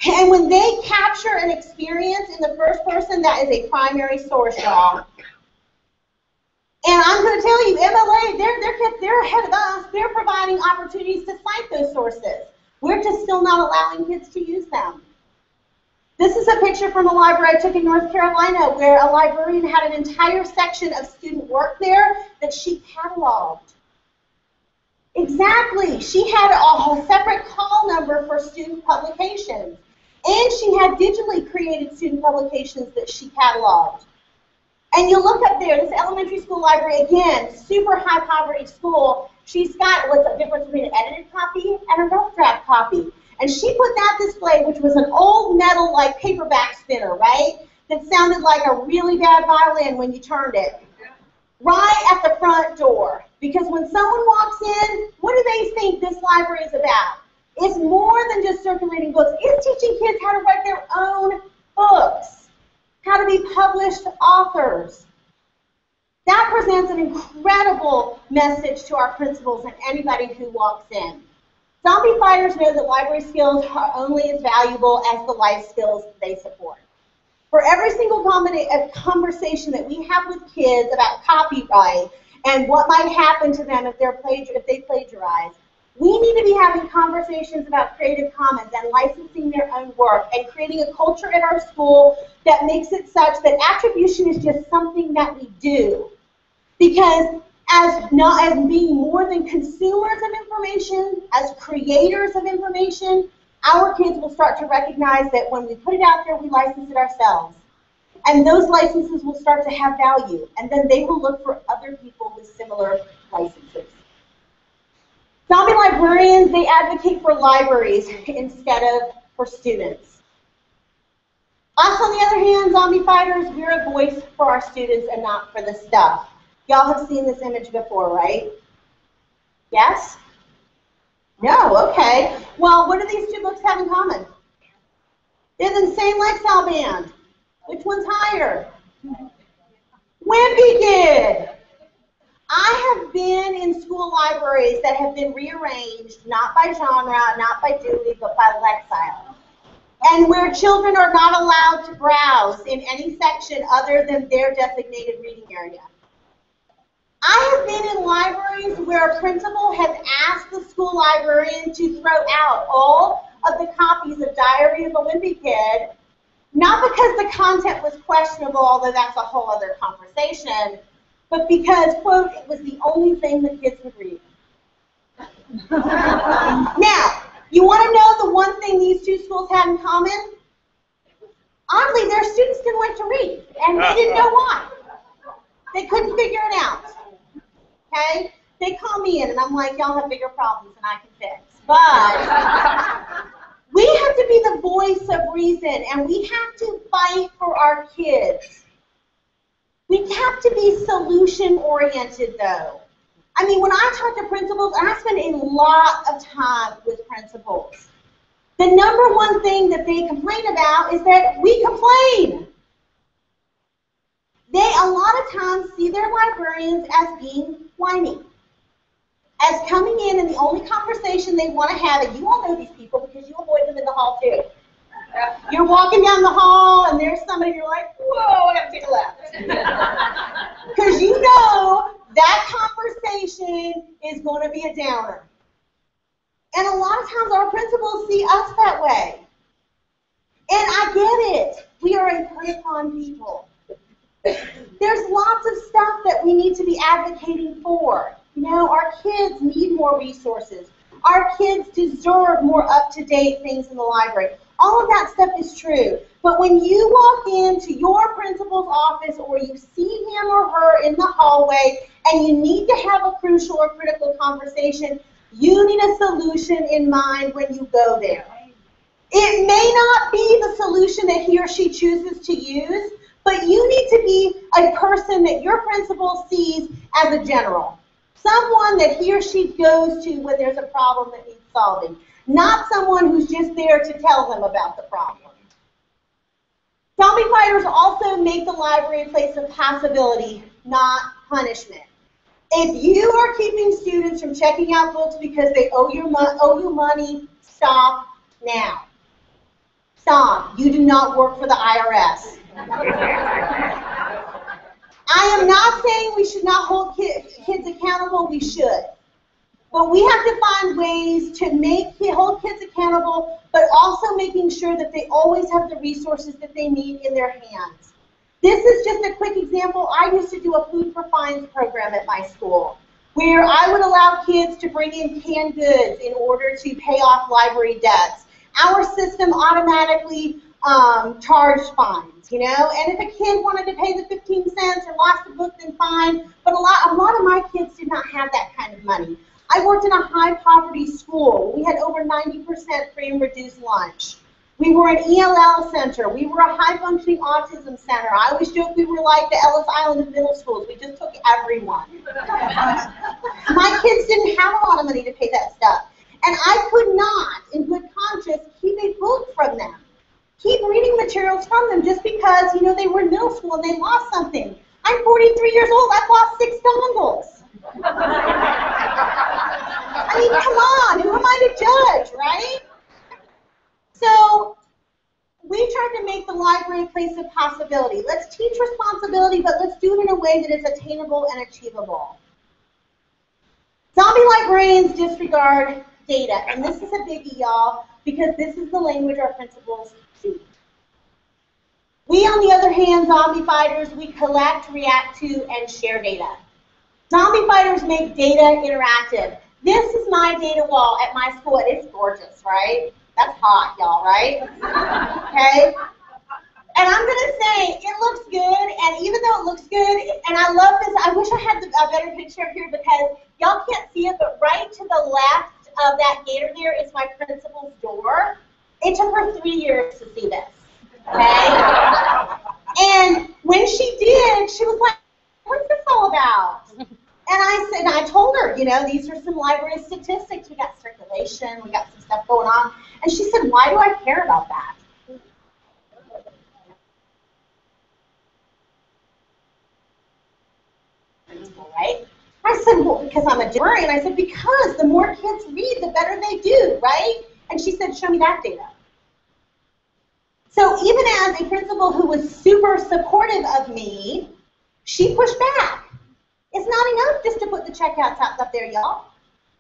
And when they capture an experience in the first person, that is a primary source, y'all. And I'm going to tell you, MLA, they're ahead of us. They're providing opportunities to cite those sources. We're just still not allowing kids to use them. This is a picture from a library I took in North Carolina where a librarian had an entire section of student work there that she cataloged. Exactly. She had a separate call number for student publications. And she had digitally created student publications that she cataloged. And you look up there, this elementary school library, again, super high poverty school. She's got what's the difference between an edited copy and a rough draft copy. And she put that display, which was an old metal like paperback spinner, right? That sounded like a really bad violin when you turned it. Right at the front door. Because when someone walks in, what do they think this library is about? It's more than just circulating books. It's teaching kids how to write their own books, how to be published authors. That presents an incredible message to our principals and anybody who walks in. Zombie fighters know that library skills are only as valuable as the life skills they support. For every single conversation that we have with kids about copyright and what might happen to them if they plagiarize, we need to be having conversations about Creative Commons and licensing their own work and creating a culture at our school that makes it such that attribution is just something that we do. Because as being more than consumers of information, as creators of information, our kids will start to recognize that when we put it out there, we license it ourselves. And those licenses will start to have value. And then they will look for other people with similar licenses. Zombie librarians, they advocate for libraries instead of for students. Us, on the other hand, zombie fighters, we're a voice for our students and not for the stuff. Y'all have seen this image before, right? Yes? No, okay. Well, what do these two books have in common? They're the same lifestyle band. Which one's higher? Wimpy Kid. I have been in school libraries that have been rearranged, not by genre, not by Dewey, but by Lexile. And where children are not allowed to browse in any section other than their designated reading area. I have been in libraries where a principal has asked the school librarian to throw out all of the copies of Diary of a Wimpy Kid, not because the content was questionable, although that's a whole other conversation, but because, quote, it was the only thing the kids would read. Now, you want to know the one thing these two schools had in common? Oddly, their students didn't like to read, and they didn't know why. They couldn't figure it out. Okay? They call me in, and I'm like, y'all have bigger problems than I can fix. But we have to be the voice of reason, and we have to fight for our kids. We have to be solution-oriented, though. I mean, when I talk to principals, I spend a lot of time with principals. The number one thing that they complain about is that we complain. They, a lot of times, see their librarians as being whiny, as coming in and the only conversation they want to have, and you all know these people because you avoid them in the hall too. You're walking down the hall and there's somebody, you're like, whoa, I gotta take a left. Because you know that conversation is going to be a downer. And a lot of times our principals see us that way. And I get it. We are a put-upon people. There's lots of stuff that we need to be advocating for. You know, our kids need more resources. Our kids deserve more up-to-date things in the library. All of that stuff is true. But when you walk into your principal's office or you see him or her in the hallway and you need to have a crucial or critical conversation, you need a solution in mind when you go there. It may not be the solution that he or she chooses to use, but you need to be a person that your principal sees as a general. Someone that he or she goes to when there's a problem that needs solving. Not someone who's just there to tell them about the problem. Zombie fighters also make the library a place of possibility, not punishment. If you are keeping students from checking out books because they owe you money, stop now. Stop. You do not work for the IRS. I am not saying we should not hold kids accountable. We should. But we have to find ways to hold kids accountable, but also making sure that they always have the resources that they need in their hands. This is just a quick example. I used to do a food for fines program at my school, where I would allow kids to bring in canned goods in order to pay off library debts. Our system automatically charged fines, you know, and if a kid wanted to pay the 15 cents or lost a book, then fine, but a lot of my kids did not have that kind of money. I worked in a high poverty school. We had over 90% free and reduced lunch. We were an ELL center. We were a high functioning autism center. I always joke we were like the Ellis Island of middle schools. We just took everyone. My kids didn't have a lot of money to pay that stuff. And I could not, in good conscience, keep a book from them. Keep reading materials from them just because, you know, they were in middle school and they lost something. I'm 43 years old. I've lost 6 dongles. I mean, come on. Who am I to judge, right? So we tried to make the library a place of possibility. Let's teach responsibility, but let's do it in a way that is attainable and achievable. Zombie librarians disregard data, and this is a biggie, y'all, because this is the language our principals see. We, on the other hand, zombie fighters, we collect, react to, and share data. Zombie fighters make data interactive. This is my data wall at my school, and it's gorgeous, right? That's hot, y'all, right? Okay? And I'm going to say, it looks good, and even though it looks good, and I love this, I wish I had a better picture here because y'all can't see it, but right to the left of that gator there is my principal's door. It took her 3 years to see this, okay? And when she did, she was like, what's this all about? And I told her, you know, these are some library statistics. We got circulation, we got some stuff going on. And she said, why do I care about that? Right? I said, well, because I'm a librarian. I said, because the more kids read, the better they do, right? And she said, show me that data. So even as a principal who was super supportive of me, she pushed back. It's not enough just to put the checkouts up there, y'all.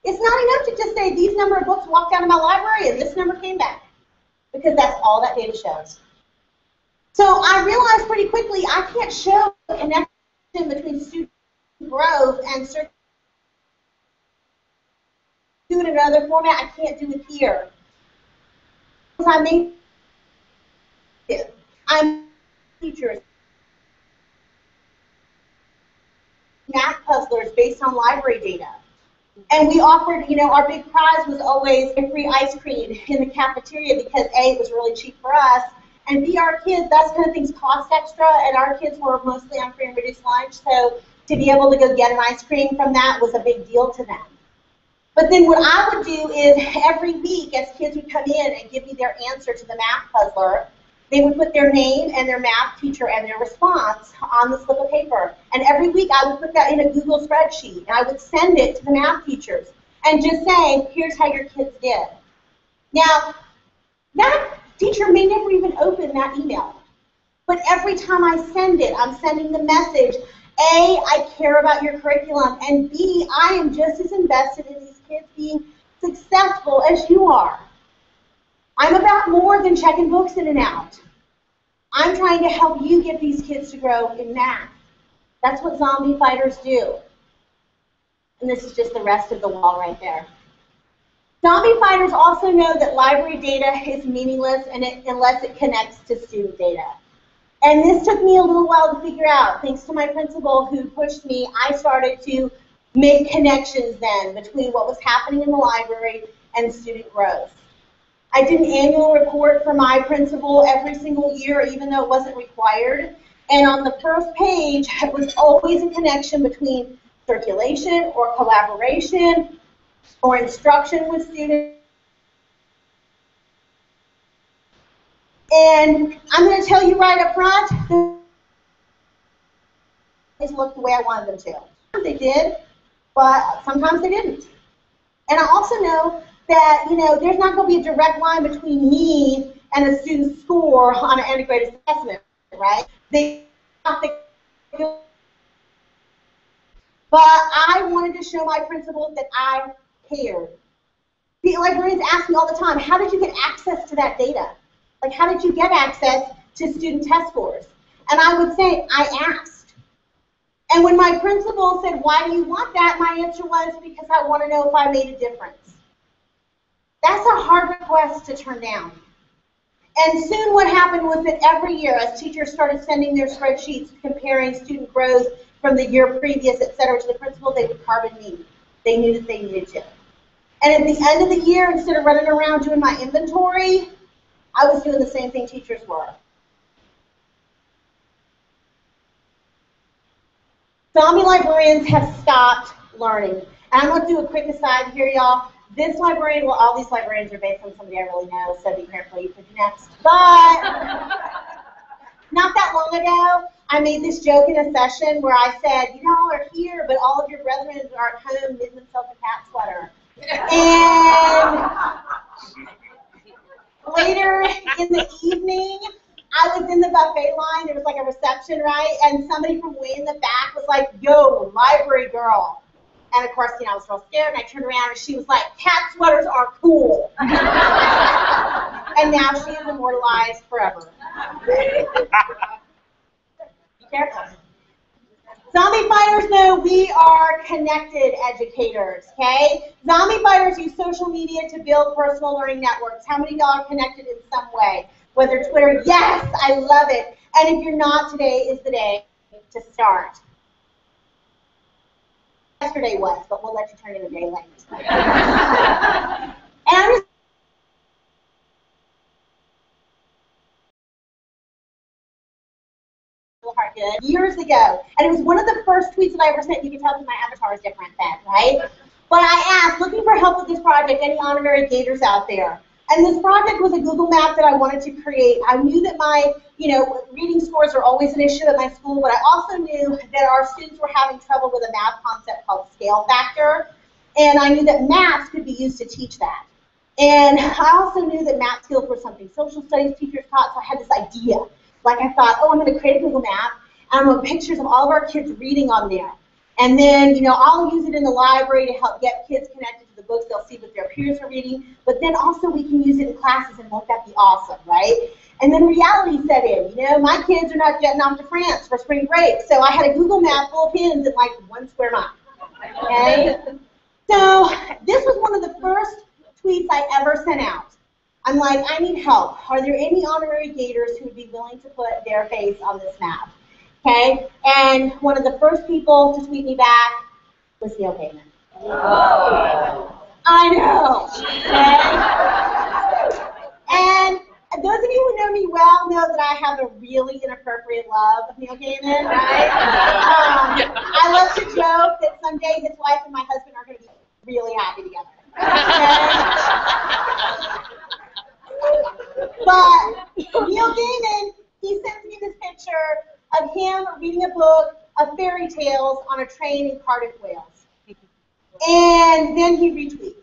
It's not enough to just say these number of books walked out of my library and this number came back, because that's all that data shows. So I realized pretty quickly I can't show a connection between student growth and student in another format. I can't do it here. Because I made it. I'm teachers. Math puzzlers based on library data. And we offered, you know, our big prize was always a free ice cream in the cafeteria because A, it was really cheap for us, and B, our kids, those kind of things cost extra, and our kids were mostly on free and reduced lunch, so to be able to go get an ice cream from that was a big deal to them. But then what I would do is every week as kids would come in and give me their answer to the math puzzler, they would put their name and their math teacher and their response on the slip of paper. And every week I would put that in a Google spreadsheet, and I would send it to the math teachers and just say, here's how your kids did. Now, that teacher may never even open that email. But every time I send it, I'm sending the message, A, I care about your curriculum, and B, I am just as invested in these kids being successful as you are. I'm about more than checking books in and out. I'm trying to help you get these kids to grow in math. That's what zombie fighters do. And this is just the rest of the wall right there. Zombie fighters also know that library data is meaningless unless it connects to student data. And this took me a little while to figure out. Thanks to my principal who pushed me, I started to make connections then between what was happening in the library and student growth. I did an annual report for my principal every single year, even though it wasn't required. And on the first page, it was always a connection between circulation or collaboration or instruction with students. And I'm going to tell you right up front, these looked the way I wanted them to. Sometimes they did, but sometimes they didn't. And I also know that, you know, there's not going to be a direct line between me and a student's score on an integrated assessment, right? But I wanted to show my principals that I cared. The librarians ask me all the time, how did you get access to that data? Like, how did you get access to student test scores? And I would say, I asked. And when my principal said, why do you want that? My answer was, because I want to know if I made a difference. That's a hard request to turn down. And soon what happened was that every year, as teachers started sending their spreadsheets comparing student growth from the year previous, et cetera, to the principal, they would carbon me. They knew that they needed to. And at the end of the year, instead of running around doing my inventory, I was doing the same thing teachers were. Zombie librarians have stopped learning. And I'm going to do a quick aside here, y'all. This librarian, well, all these librarians are based on somebody I really know, so be careful you pick next. But not that long ago, I made this joke in a session where I said, you all are here, but all of your brethren are at home knitting themselves a cat sweater. And later in the evening, I was in the buffet line. There was like a reception, right? And somebody from way in the back was like, yo, library girl. And of course, you know, I was real scared, and I turned around, and she was like, cat sweaters are cool. And now she is immortalized forever. Be careful. Zombie fighters know we are connected educators, okay? Zombie fighters use social media to build personal learning networks. How many of y'all are connected in some way? Whether Twitter, yes, I love it. And if you're not, today is the day to start. Yesterday was, but we'll let you turn in a day late. And I'm just good years ago, and it was one of the first tweets that I ever sent. You can tell that my avatar is different then, right? But I asked, looking for help with this project, any honorary gators out there? And this project was a Google map that I wanted to create. I knew that my, reading scores are always an issue at my school, but I also knew that our students were having trouble with a math concept called scale factor, and I knew that maps could be used to teach that. And I also knew that math skills were something social studies teachers taught, so I had this idea. Like I thought, oh, I'm going to create a Google map, and I'm going to put pictures of all of our kids reading on there. And then, you know, I'll use it in the library to help get kids connected to the books. They'll see what their peers are reading. But then also we can use it in classes, and won't that be awesome, right? And then reality set in. You know, my kids are not jetting off to France for spring break. So I had a Google map full of pins in like 1 square mile. Okay? So this was one of the first tweets I ever sent out. I'm like, I need help. Are there any honorary Gators who would be willing to put their face on this map? Okay? And one of the first people to tweet me back was Neil Gaiman. Oh. I know. Okay? And those of you who know me well know that I have a really inappropriate love of Neil Gaiman, right? I love to joke that someday his wife and my husband are going to be really happy together. Okay? But Neil Gaiman, he sends me this picture of him reading a book of fairy tales on a train in Cardiff, Wales. And then he retweets.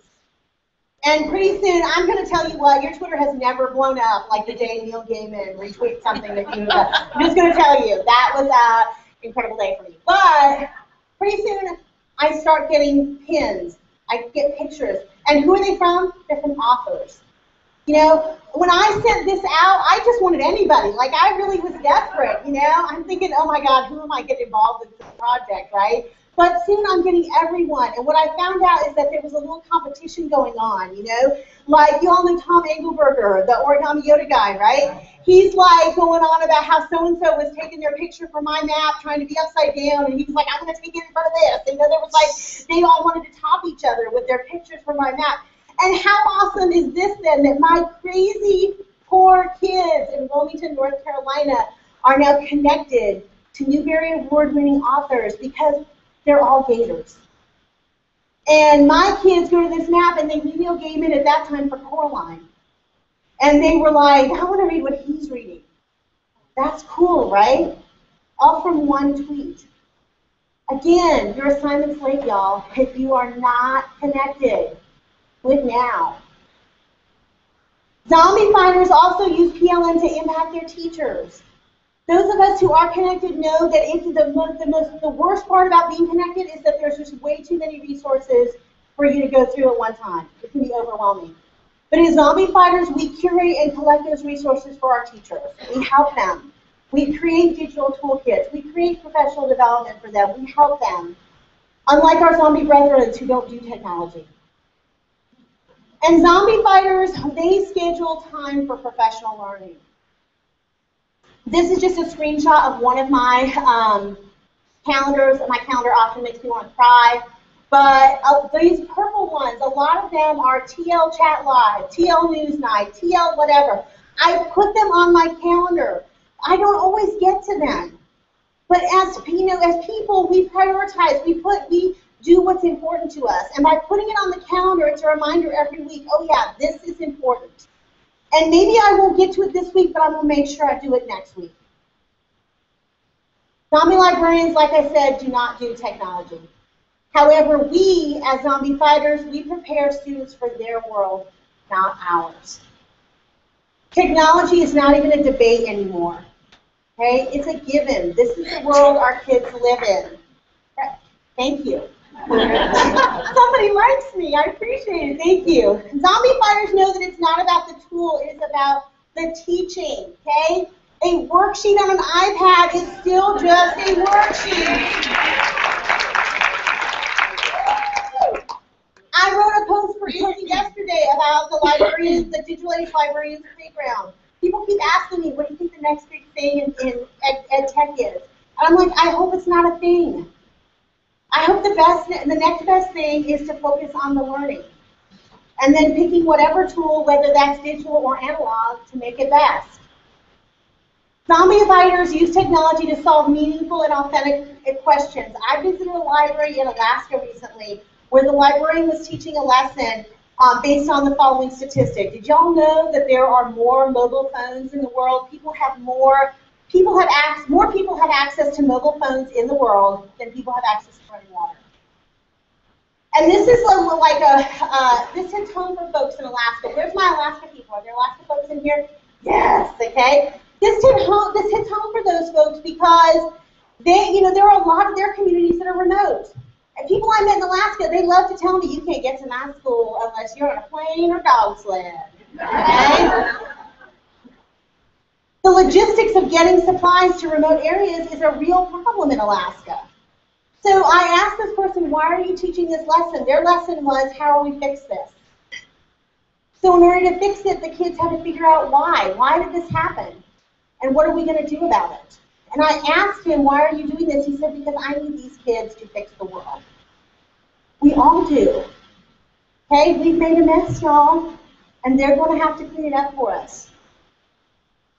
And pretty soon, I'm going to tell you what, your Twitter has never blown up like the day Neil Gaiman retweets something that you I'm just going to tell you, that was an incredible day for me. But pretty soon, I start getting pins. I get pictures. And who are they from? They're from authors. You know, when I sent this out, I just wanted anybody. Like, I really was desperate, you know? I'm thinking, oh my God, who am I getting involved with this project, right? But soon I'm getting everyone. And what I found out is that there was a little competition going on, you know? Like, you all know Tom Engelberger, the Origami Yoda guy, right? He's like going on about how so-and-so was taking their picture for my map, trying to be upside down, and he was like, I'm going to take it in front of this. And then there was like, they all wanted to top each other with their pictures for my map. And how awesome is this then, that my crazy poor kids in Wilmington, North Carolina are now connected to Newbery Award-winning authors because they're all Gators. And my kids go to this map and they read Neil Gaiman at that time for Coraline. And they were like, I want to read what he's reading. That's cool, right? All from one tweet. Again, your assignment's late, y'all, if you are not connected with now. Zombie fighters also use PLN to impact their teachers. Those of us who are connected know that the worst part about being connected is that there's just way too many resources for you to go through at one time. It can be overwhelming. But as Zombie fighters, we curate and collect those resources for our teachers. We help them. We create digital toolkits. We create professional development for them. We help them. Unlike our zombie brethren who don't do technology. And Zombie fighters, they schedule time for professional learning. This is just a screenshot of one of my calendars. My calendar often makes me want to cry. But these purple ones, a lot of them are TL Chat Live, TL News Night, TL whatever. I put them on my calendar. I don't always get to them. But as people, we prioritize. We do what's important to us. And by putting it on the calendar, it's a reminder every week, oh yeah, this is important. And maybe I won't get to it this week, but I'm going to make sure I do it next week. Zombie librarians, like I said, do not do technology. However, we, as zombie fighters, we prepare students for their world, not ours. Technology is not even a debate anymore. Okay? It's a given. This is the world our kids live in. Thank you. Somebody likes me. I appreciate it. Thank you. Zombie fighters know that it's not about the tool. It is about the teaching. Okay? A worksheet on an iPad is still just a worksheet. I wrote a post for Izzy yesterday about the librarians, the digital age librarians playground. People keep asking me, what do you think the next big thing in ed tech is? And I'm like, I hope it's not a thing. I hope the next best thing is to focus on the learning. And then picking whatever tool, whether that's digital or analog, to make it best. Zombie fighters use technology to solve meaningful and authentic questions. I visited a library in Alaska recently where the librarian was teaching a lesson based on the following statistic. Did y'all know that there are more mobile phones in the world? More people have access to mobile phones in the world than people have access to running water. And this is this hits home for folks in Alaska. Where's my Alaska people? Are there Alaska folks in here? Yes, okay. This hits home for those folks because There are a lot of their communities that are remote. And people I met in Alaska, they love to tell me, you can't get to my school unless you're on a plane or dog sled. Okay? The logistics of getting supplies to remote areas is a real problem in Alaska. So I asked this person, why are you teaching this lesson? Their lesson was, how do we fix this? So in order to fix it, the kids had to figure out why. Why did this happen? And what are we going to do about it? And I asked him, why are you doing this? He said, because I need these kids to fix the world. We all do. Okay, we've made a mess, y'all, and they're going to have to clean it up for us.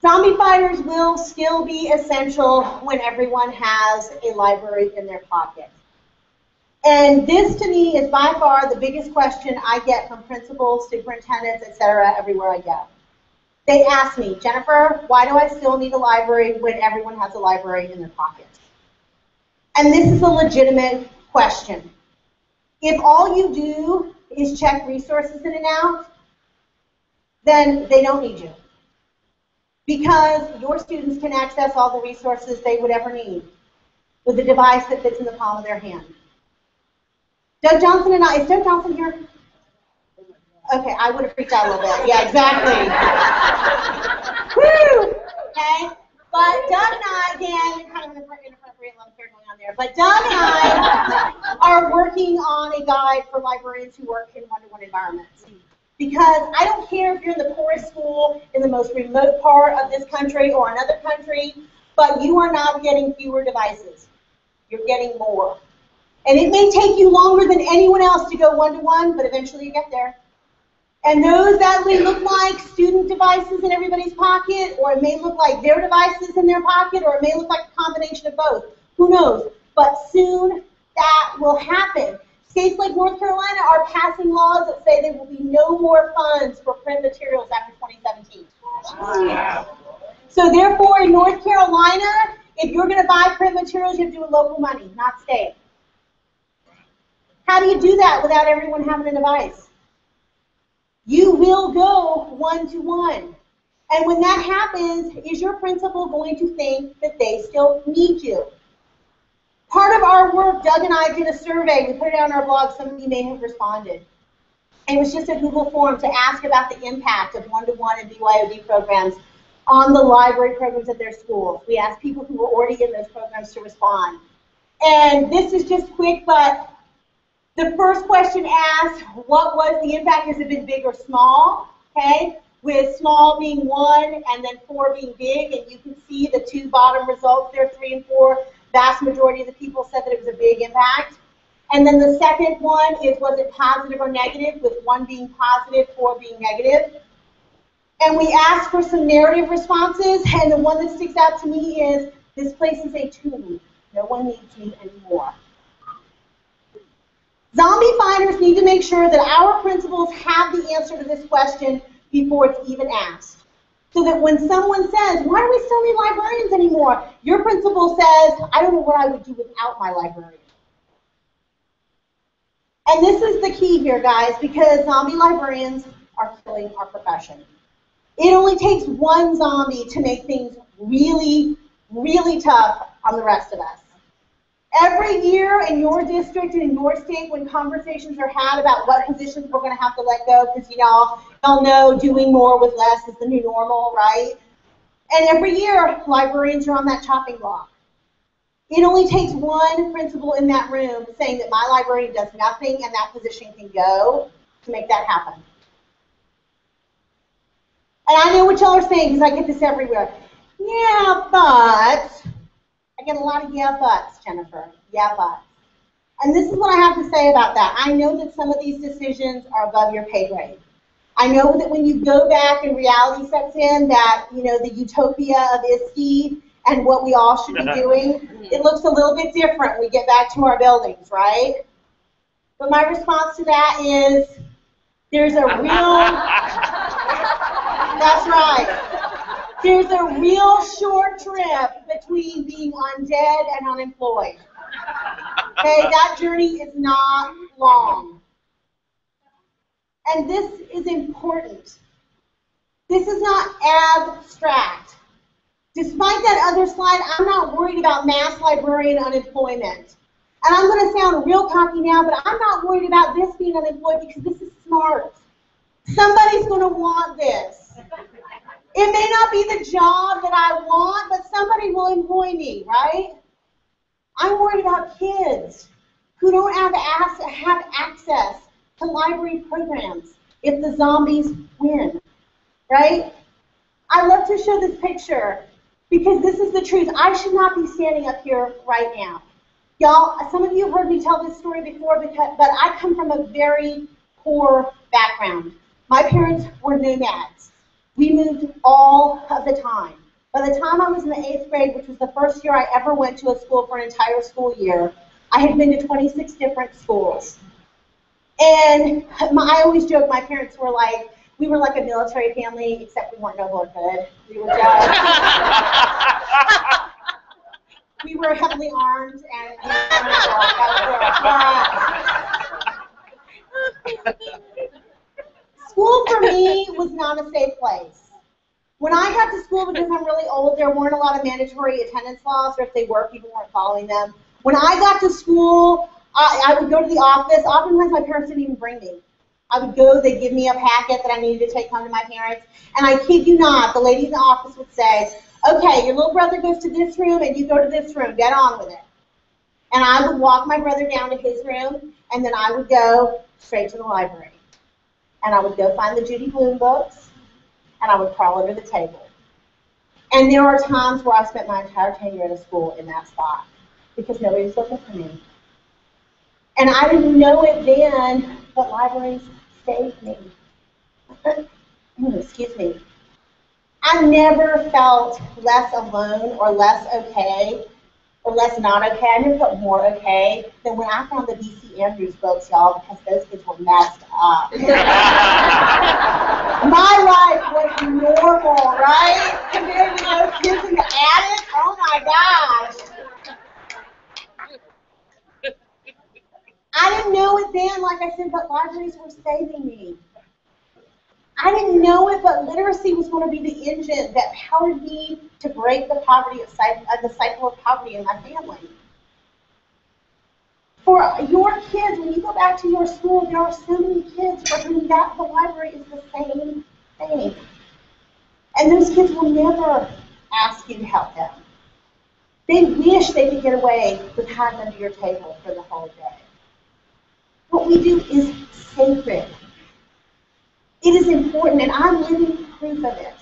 Zombie fighters will still be essential when everyone has a library in their pocket. And this, to me, is by far the biggest question I get from principals, superintendents, etc., everywhere I go. They ask me, Jennifer, why do I still need a library when everyone has a library in their pocket? And this is a legitimate question. If all you do is check resources in and out, then they don't need you. Because your students can access all the resources they would ever need with a device that fits in the palm of their hand. Doug Johnson and I, is Doug Johnson here? Okay, I would have freaked out a little bit. Yeah, exactly. Woo! Okay? But Doug and I, again, kind of an inappropriate love affair going on there, but Doug and I are working on a guide for librarians who work in one-to-one environments. Because I don't care if you're in the poorest school in the most remote part of this country or another country, but you are not getting fewer devices. You're getting more. And it may take you longer than anyone else to go one-to-one, but eventually you get there. And those that may look like student devices in everybody's pocket, or it may look like their devices in their pocket, or it may look like a combination of both. Who knows? But soon that will happen. States like North Carolina are passing laws that say there will be no more funds for print materials after 2017. Wow. So therefore, in North Carolina, if you're going to buy print materials, you have to do it local money, not state. How do you do that without everyone having a device? You will go one-to-one. And when that happens, is your principal going to think that they still need you? Part of our work, Doug and I did a survey. We put it on our blog. Some of you may have responded. And it was just a Google form to ask about the impact of one-to-one and BYOD programs on the library programs at their schools. We asked people who were already in those programs to respond. And this is just quick, but the first question asked, what was the impact? Has it been big or small? Okay, with small being 1 and then 4 being big, and you can see the two bottom results there, 3 and 4. Vast majority of the people said that it was a big impact. And then the second one is, was it positive or negative, with 1 being positive, 4 being negative. And we asked for some narrative responses, and the one that sticks out to me is, this place is a tomb. No one needs me anymore. Zombie fighters need to make sure that our principals have the answer to this question before it's even asked. So that when someone says, why do we still need librarians anymore? Your principal says, I don't know what I would do without my librarian. And this is the key here, guys, because zombie librarians are killing our profession. It only takes one zombie to make things really, really tough on the rest of us. Every year in your district and in your state, when conversations are had about what positions we're going to have to let go, because y'all know doing more with less is the new normal, right? And every year, librarians are on that chopping block. It only takes one principal in that room saying that my librarian does nothing and that position can go to make that happen. And I know what y'all are saying because I get this everywhere. Yeah, but... I get a lot of yeah buts, Jennifer. Yeah buts. And this is what I have to say about that. I know that some of these decisions are above your pay grade. I know that when you go back and reality sets in, that, you know, the utopia of ISTE and what we all should be doing, it looks a little bit different when we get back to our buildings, right? But my response to that is, there's a real, that's right. There's a real short trip between being undead and unemployed. Okay, that journey is not long. And this is important. This is not abstract. Despite that other slide, I'm not worried about mass librarian unemployment. And I'm going to sound real cocky now, but I'm not worried about this being unemployed because this is smart. Somebody's going to want this. It may not be the job that I want, but somebody will employ me, right? I'm worried about kids who don't have access to library programs if the zombies win, right? I love to show this picture because this is the truth. I should not be standing up here right now. Y'all, some of you have heard me tell this story before, but I come from a very poor background. My parents were nomads. We moved all of the time. By the time I was in the 8th grade, which was the first year I ever went to a school for an entire school year, I had been to 26 different schools. And I always joke, my parents were like, we were like a military family, except we weren't noble or good. We were just, we were heavily armed and school for me was not a safe place. When I got to school, because I'm really old, there weren't a lot of mandatory attendance laws, or if they were, people weren't following them. When I got to school, I would go to the office. Oftentimes, my parents didn't even bring me. I would go, they'd give me a packet that I needed to take home to my parents, and I kid you not, the lady in the office would say, okay, your little brother goes to this room, and you go to this room. Get on with it. And I would walk my brother down to his room, and then I would go straight to the library. And I would go find the Judy Blume books, and I would crawl under the table. And there are times where I spent my entire tenure at a school in that spot because nobody was looking for me. And I didn't know it then, but libraries saved me. Excuse me. I never felt less alone or less okay or less not okay. I never felt more okay than when I found the B.C. Andrews books, y'all, because those kids were messed up. My life was normal, right? Compared to those kids in the attic, oh my gosh. I didn't know it then, like I said, but libraries were saving me. I didn't know it, but literacy was going to be the engine that powered me to break the poverty of the cycle of poverty in my family. For your kids, when you go back to your school, there are so many kids for whom the library is the same thing. And those kids will never ask you to help them. They wish they could get away with hiding under your table for the whole day. What we do is sacred. It is important, and I'm living proof of it.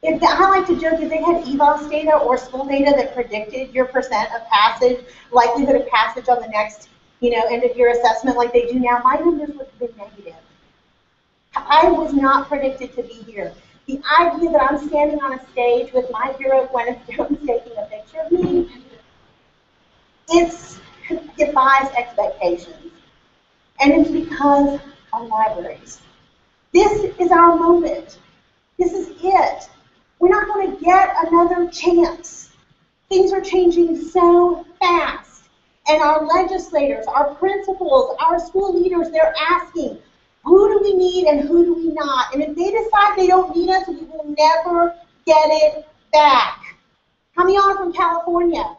I like to joke, if they had EVOS data or school data that predicted your percent of passage, likelihood of passage on the next, end of year assessment like they do now, my numbers would have been negative. I was not predicted to be here. The idea that I'm standing on a stage with my hero Gwyneth Jones taking a picture of me, it defies expectations. And it's because of libraries. This is our moment. This is it. We're not going to get another chance. Things are changing so fast. And our legislators, our principals, our school leaders, they're asking, who do we need and who do we not? And if they decide they don't need us, we will never get it back. How many of y'all are from California?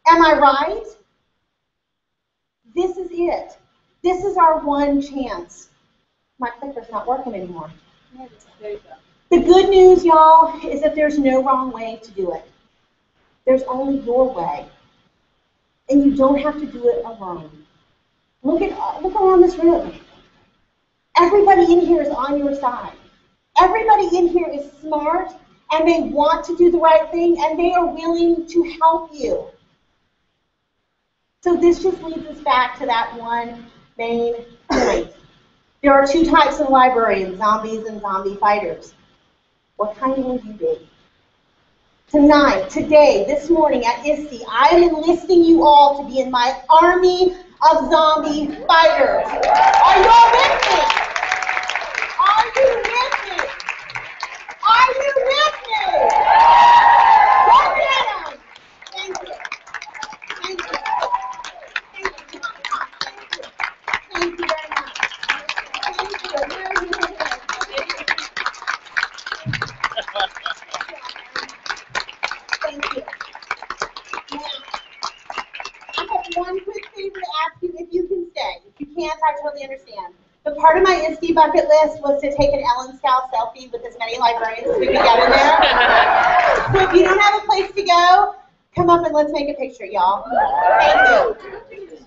Am I right? This is it. This is our one chance. My clicker's not working anymore. The good news, y'all, is that there's no wrong way to do it. There's only your way. And you don't have to do it alone. Look around this room. Everybody in here is on your side. Everybody in here is smart, and they want to do the right thing, and they are willing to help you. So this just leads us back to that one main point. There are two types of librarians, zombies and zombie fighters. What kind will you be? Tonight, today, this morning at ISTE, I am enlisting you all to be in my army of zombie fighters. Are you all with me? Are you with me? Are you with me? Look at them. Thank you. Thank you. Thank you very much. Thank you. I totally understand. But part of my ISTE bucket list was to take an Ellen style selfie with as many librarians as we could get in there. So if you don't have a place to go, come up and let's make a picture, y'all. Thank you.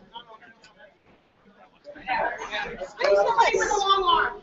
Thanks so much for the long arm.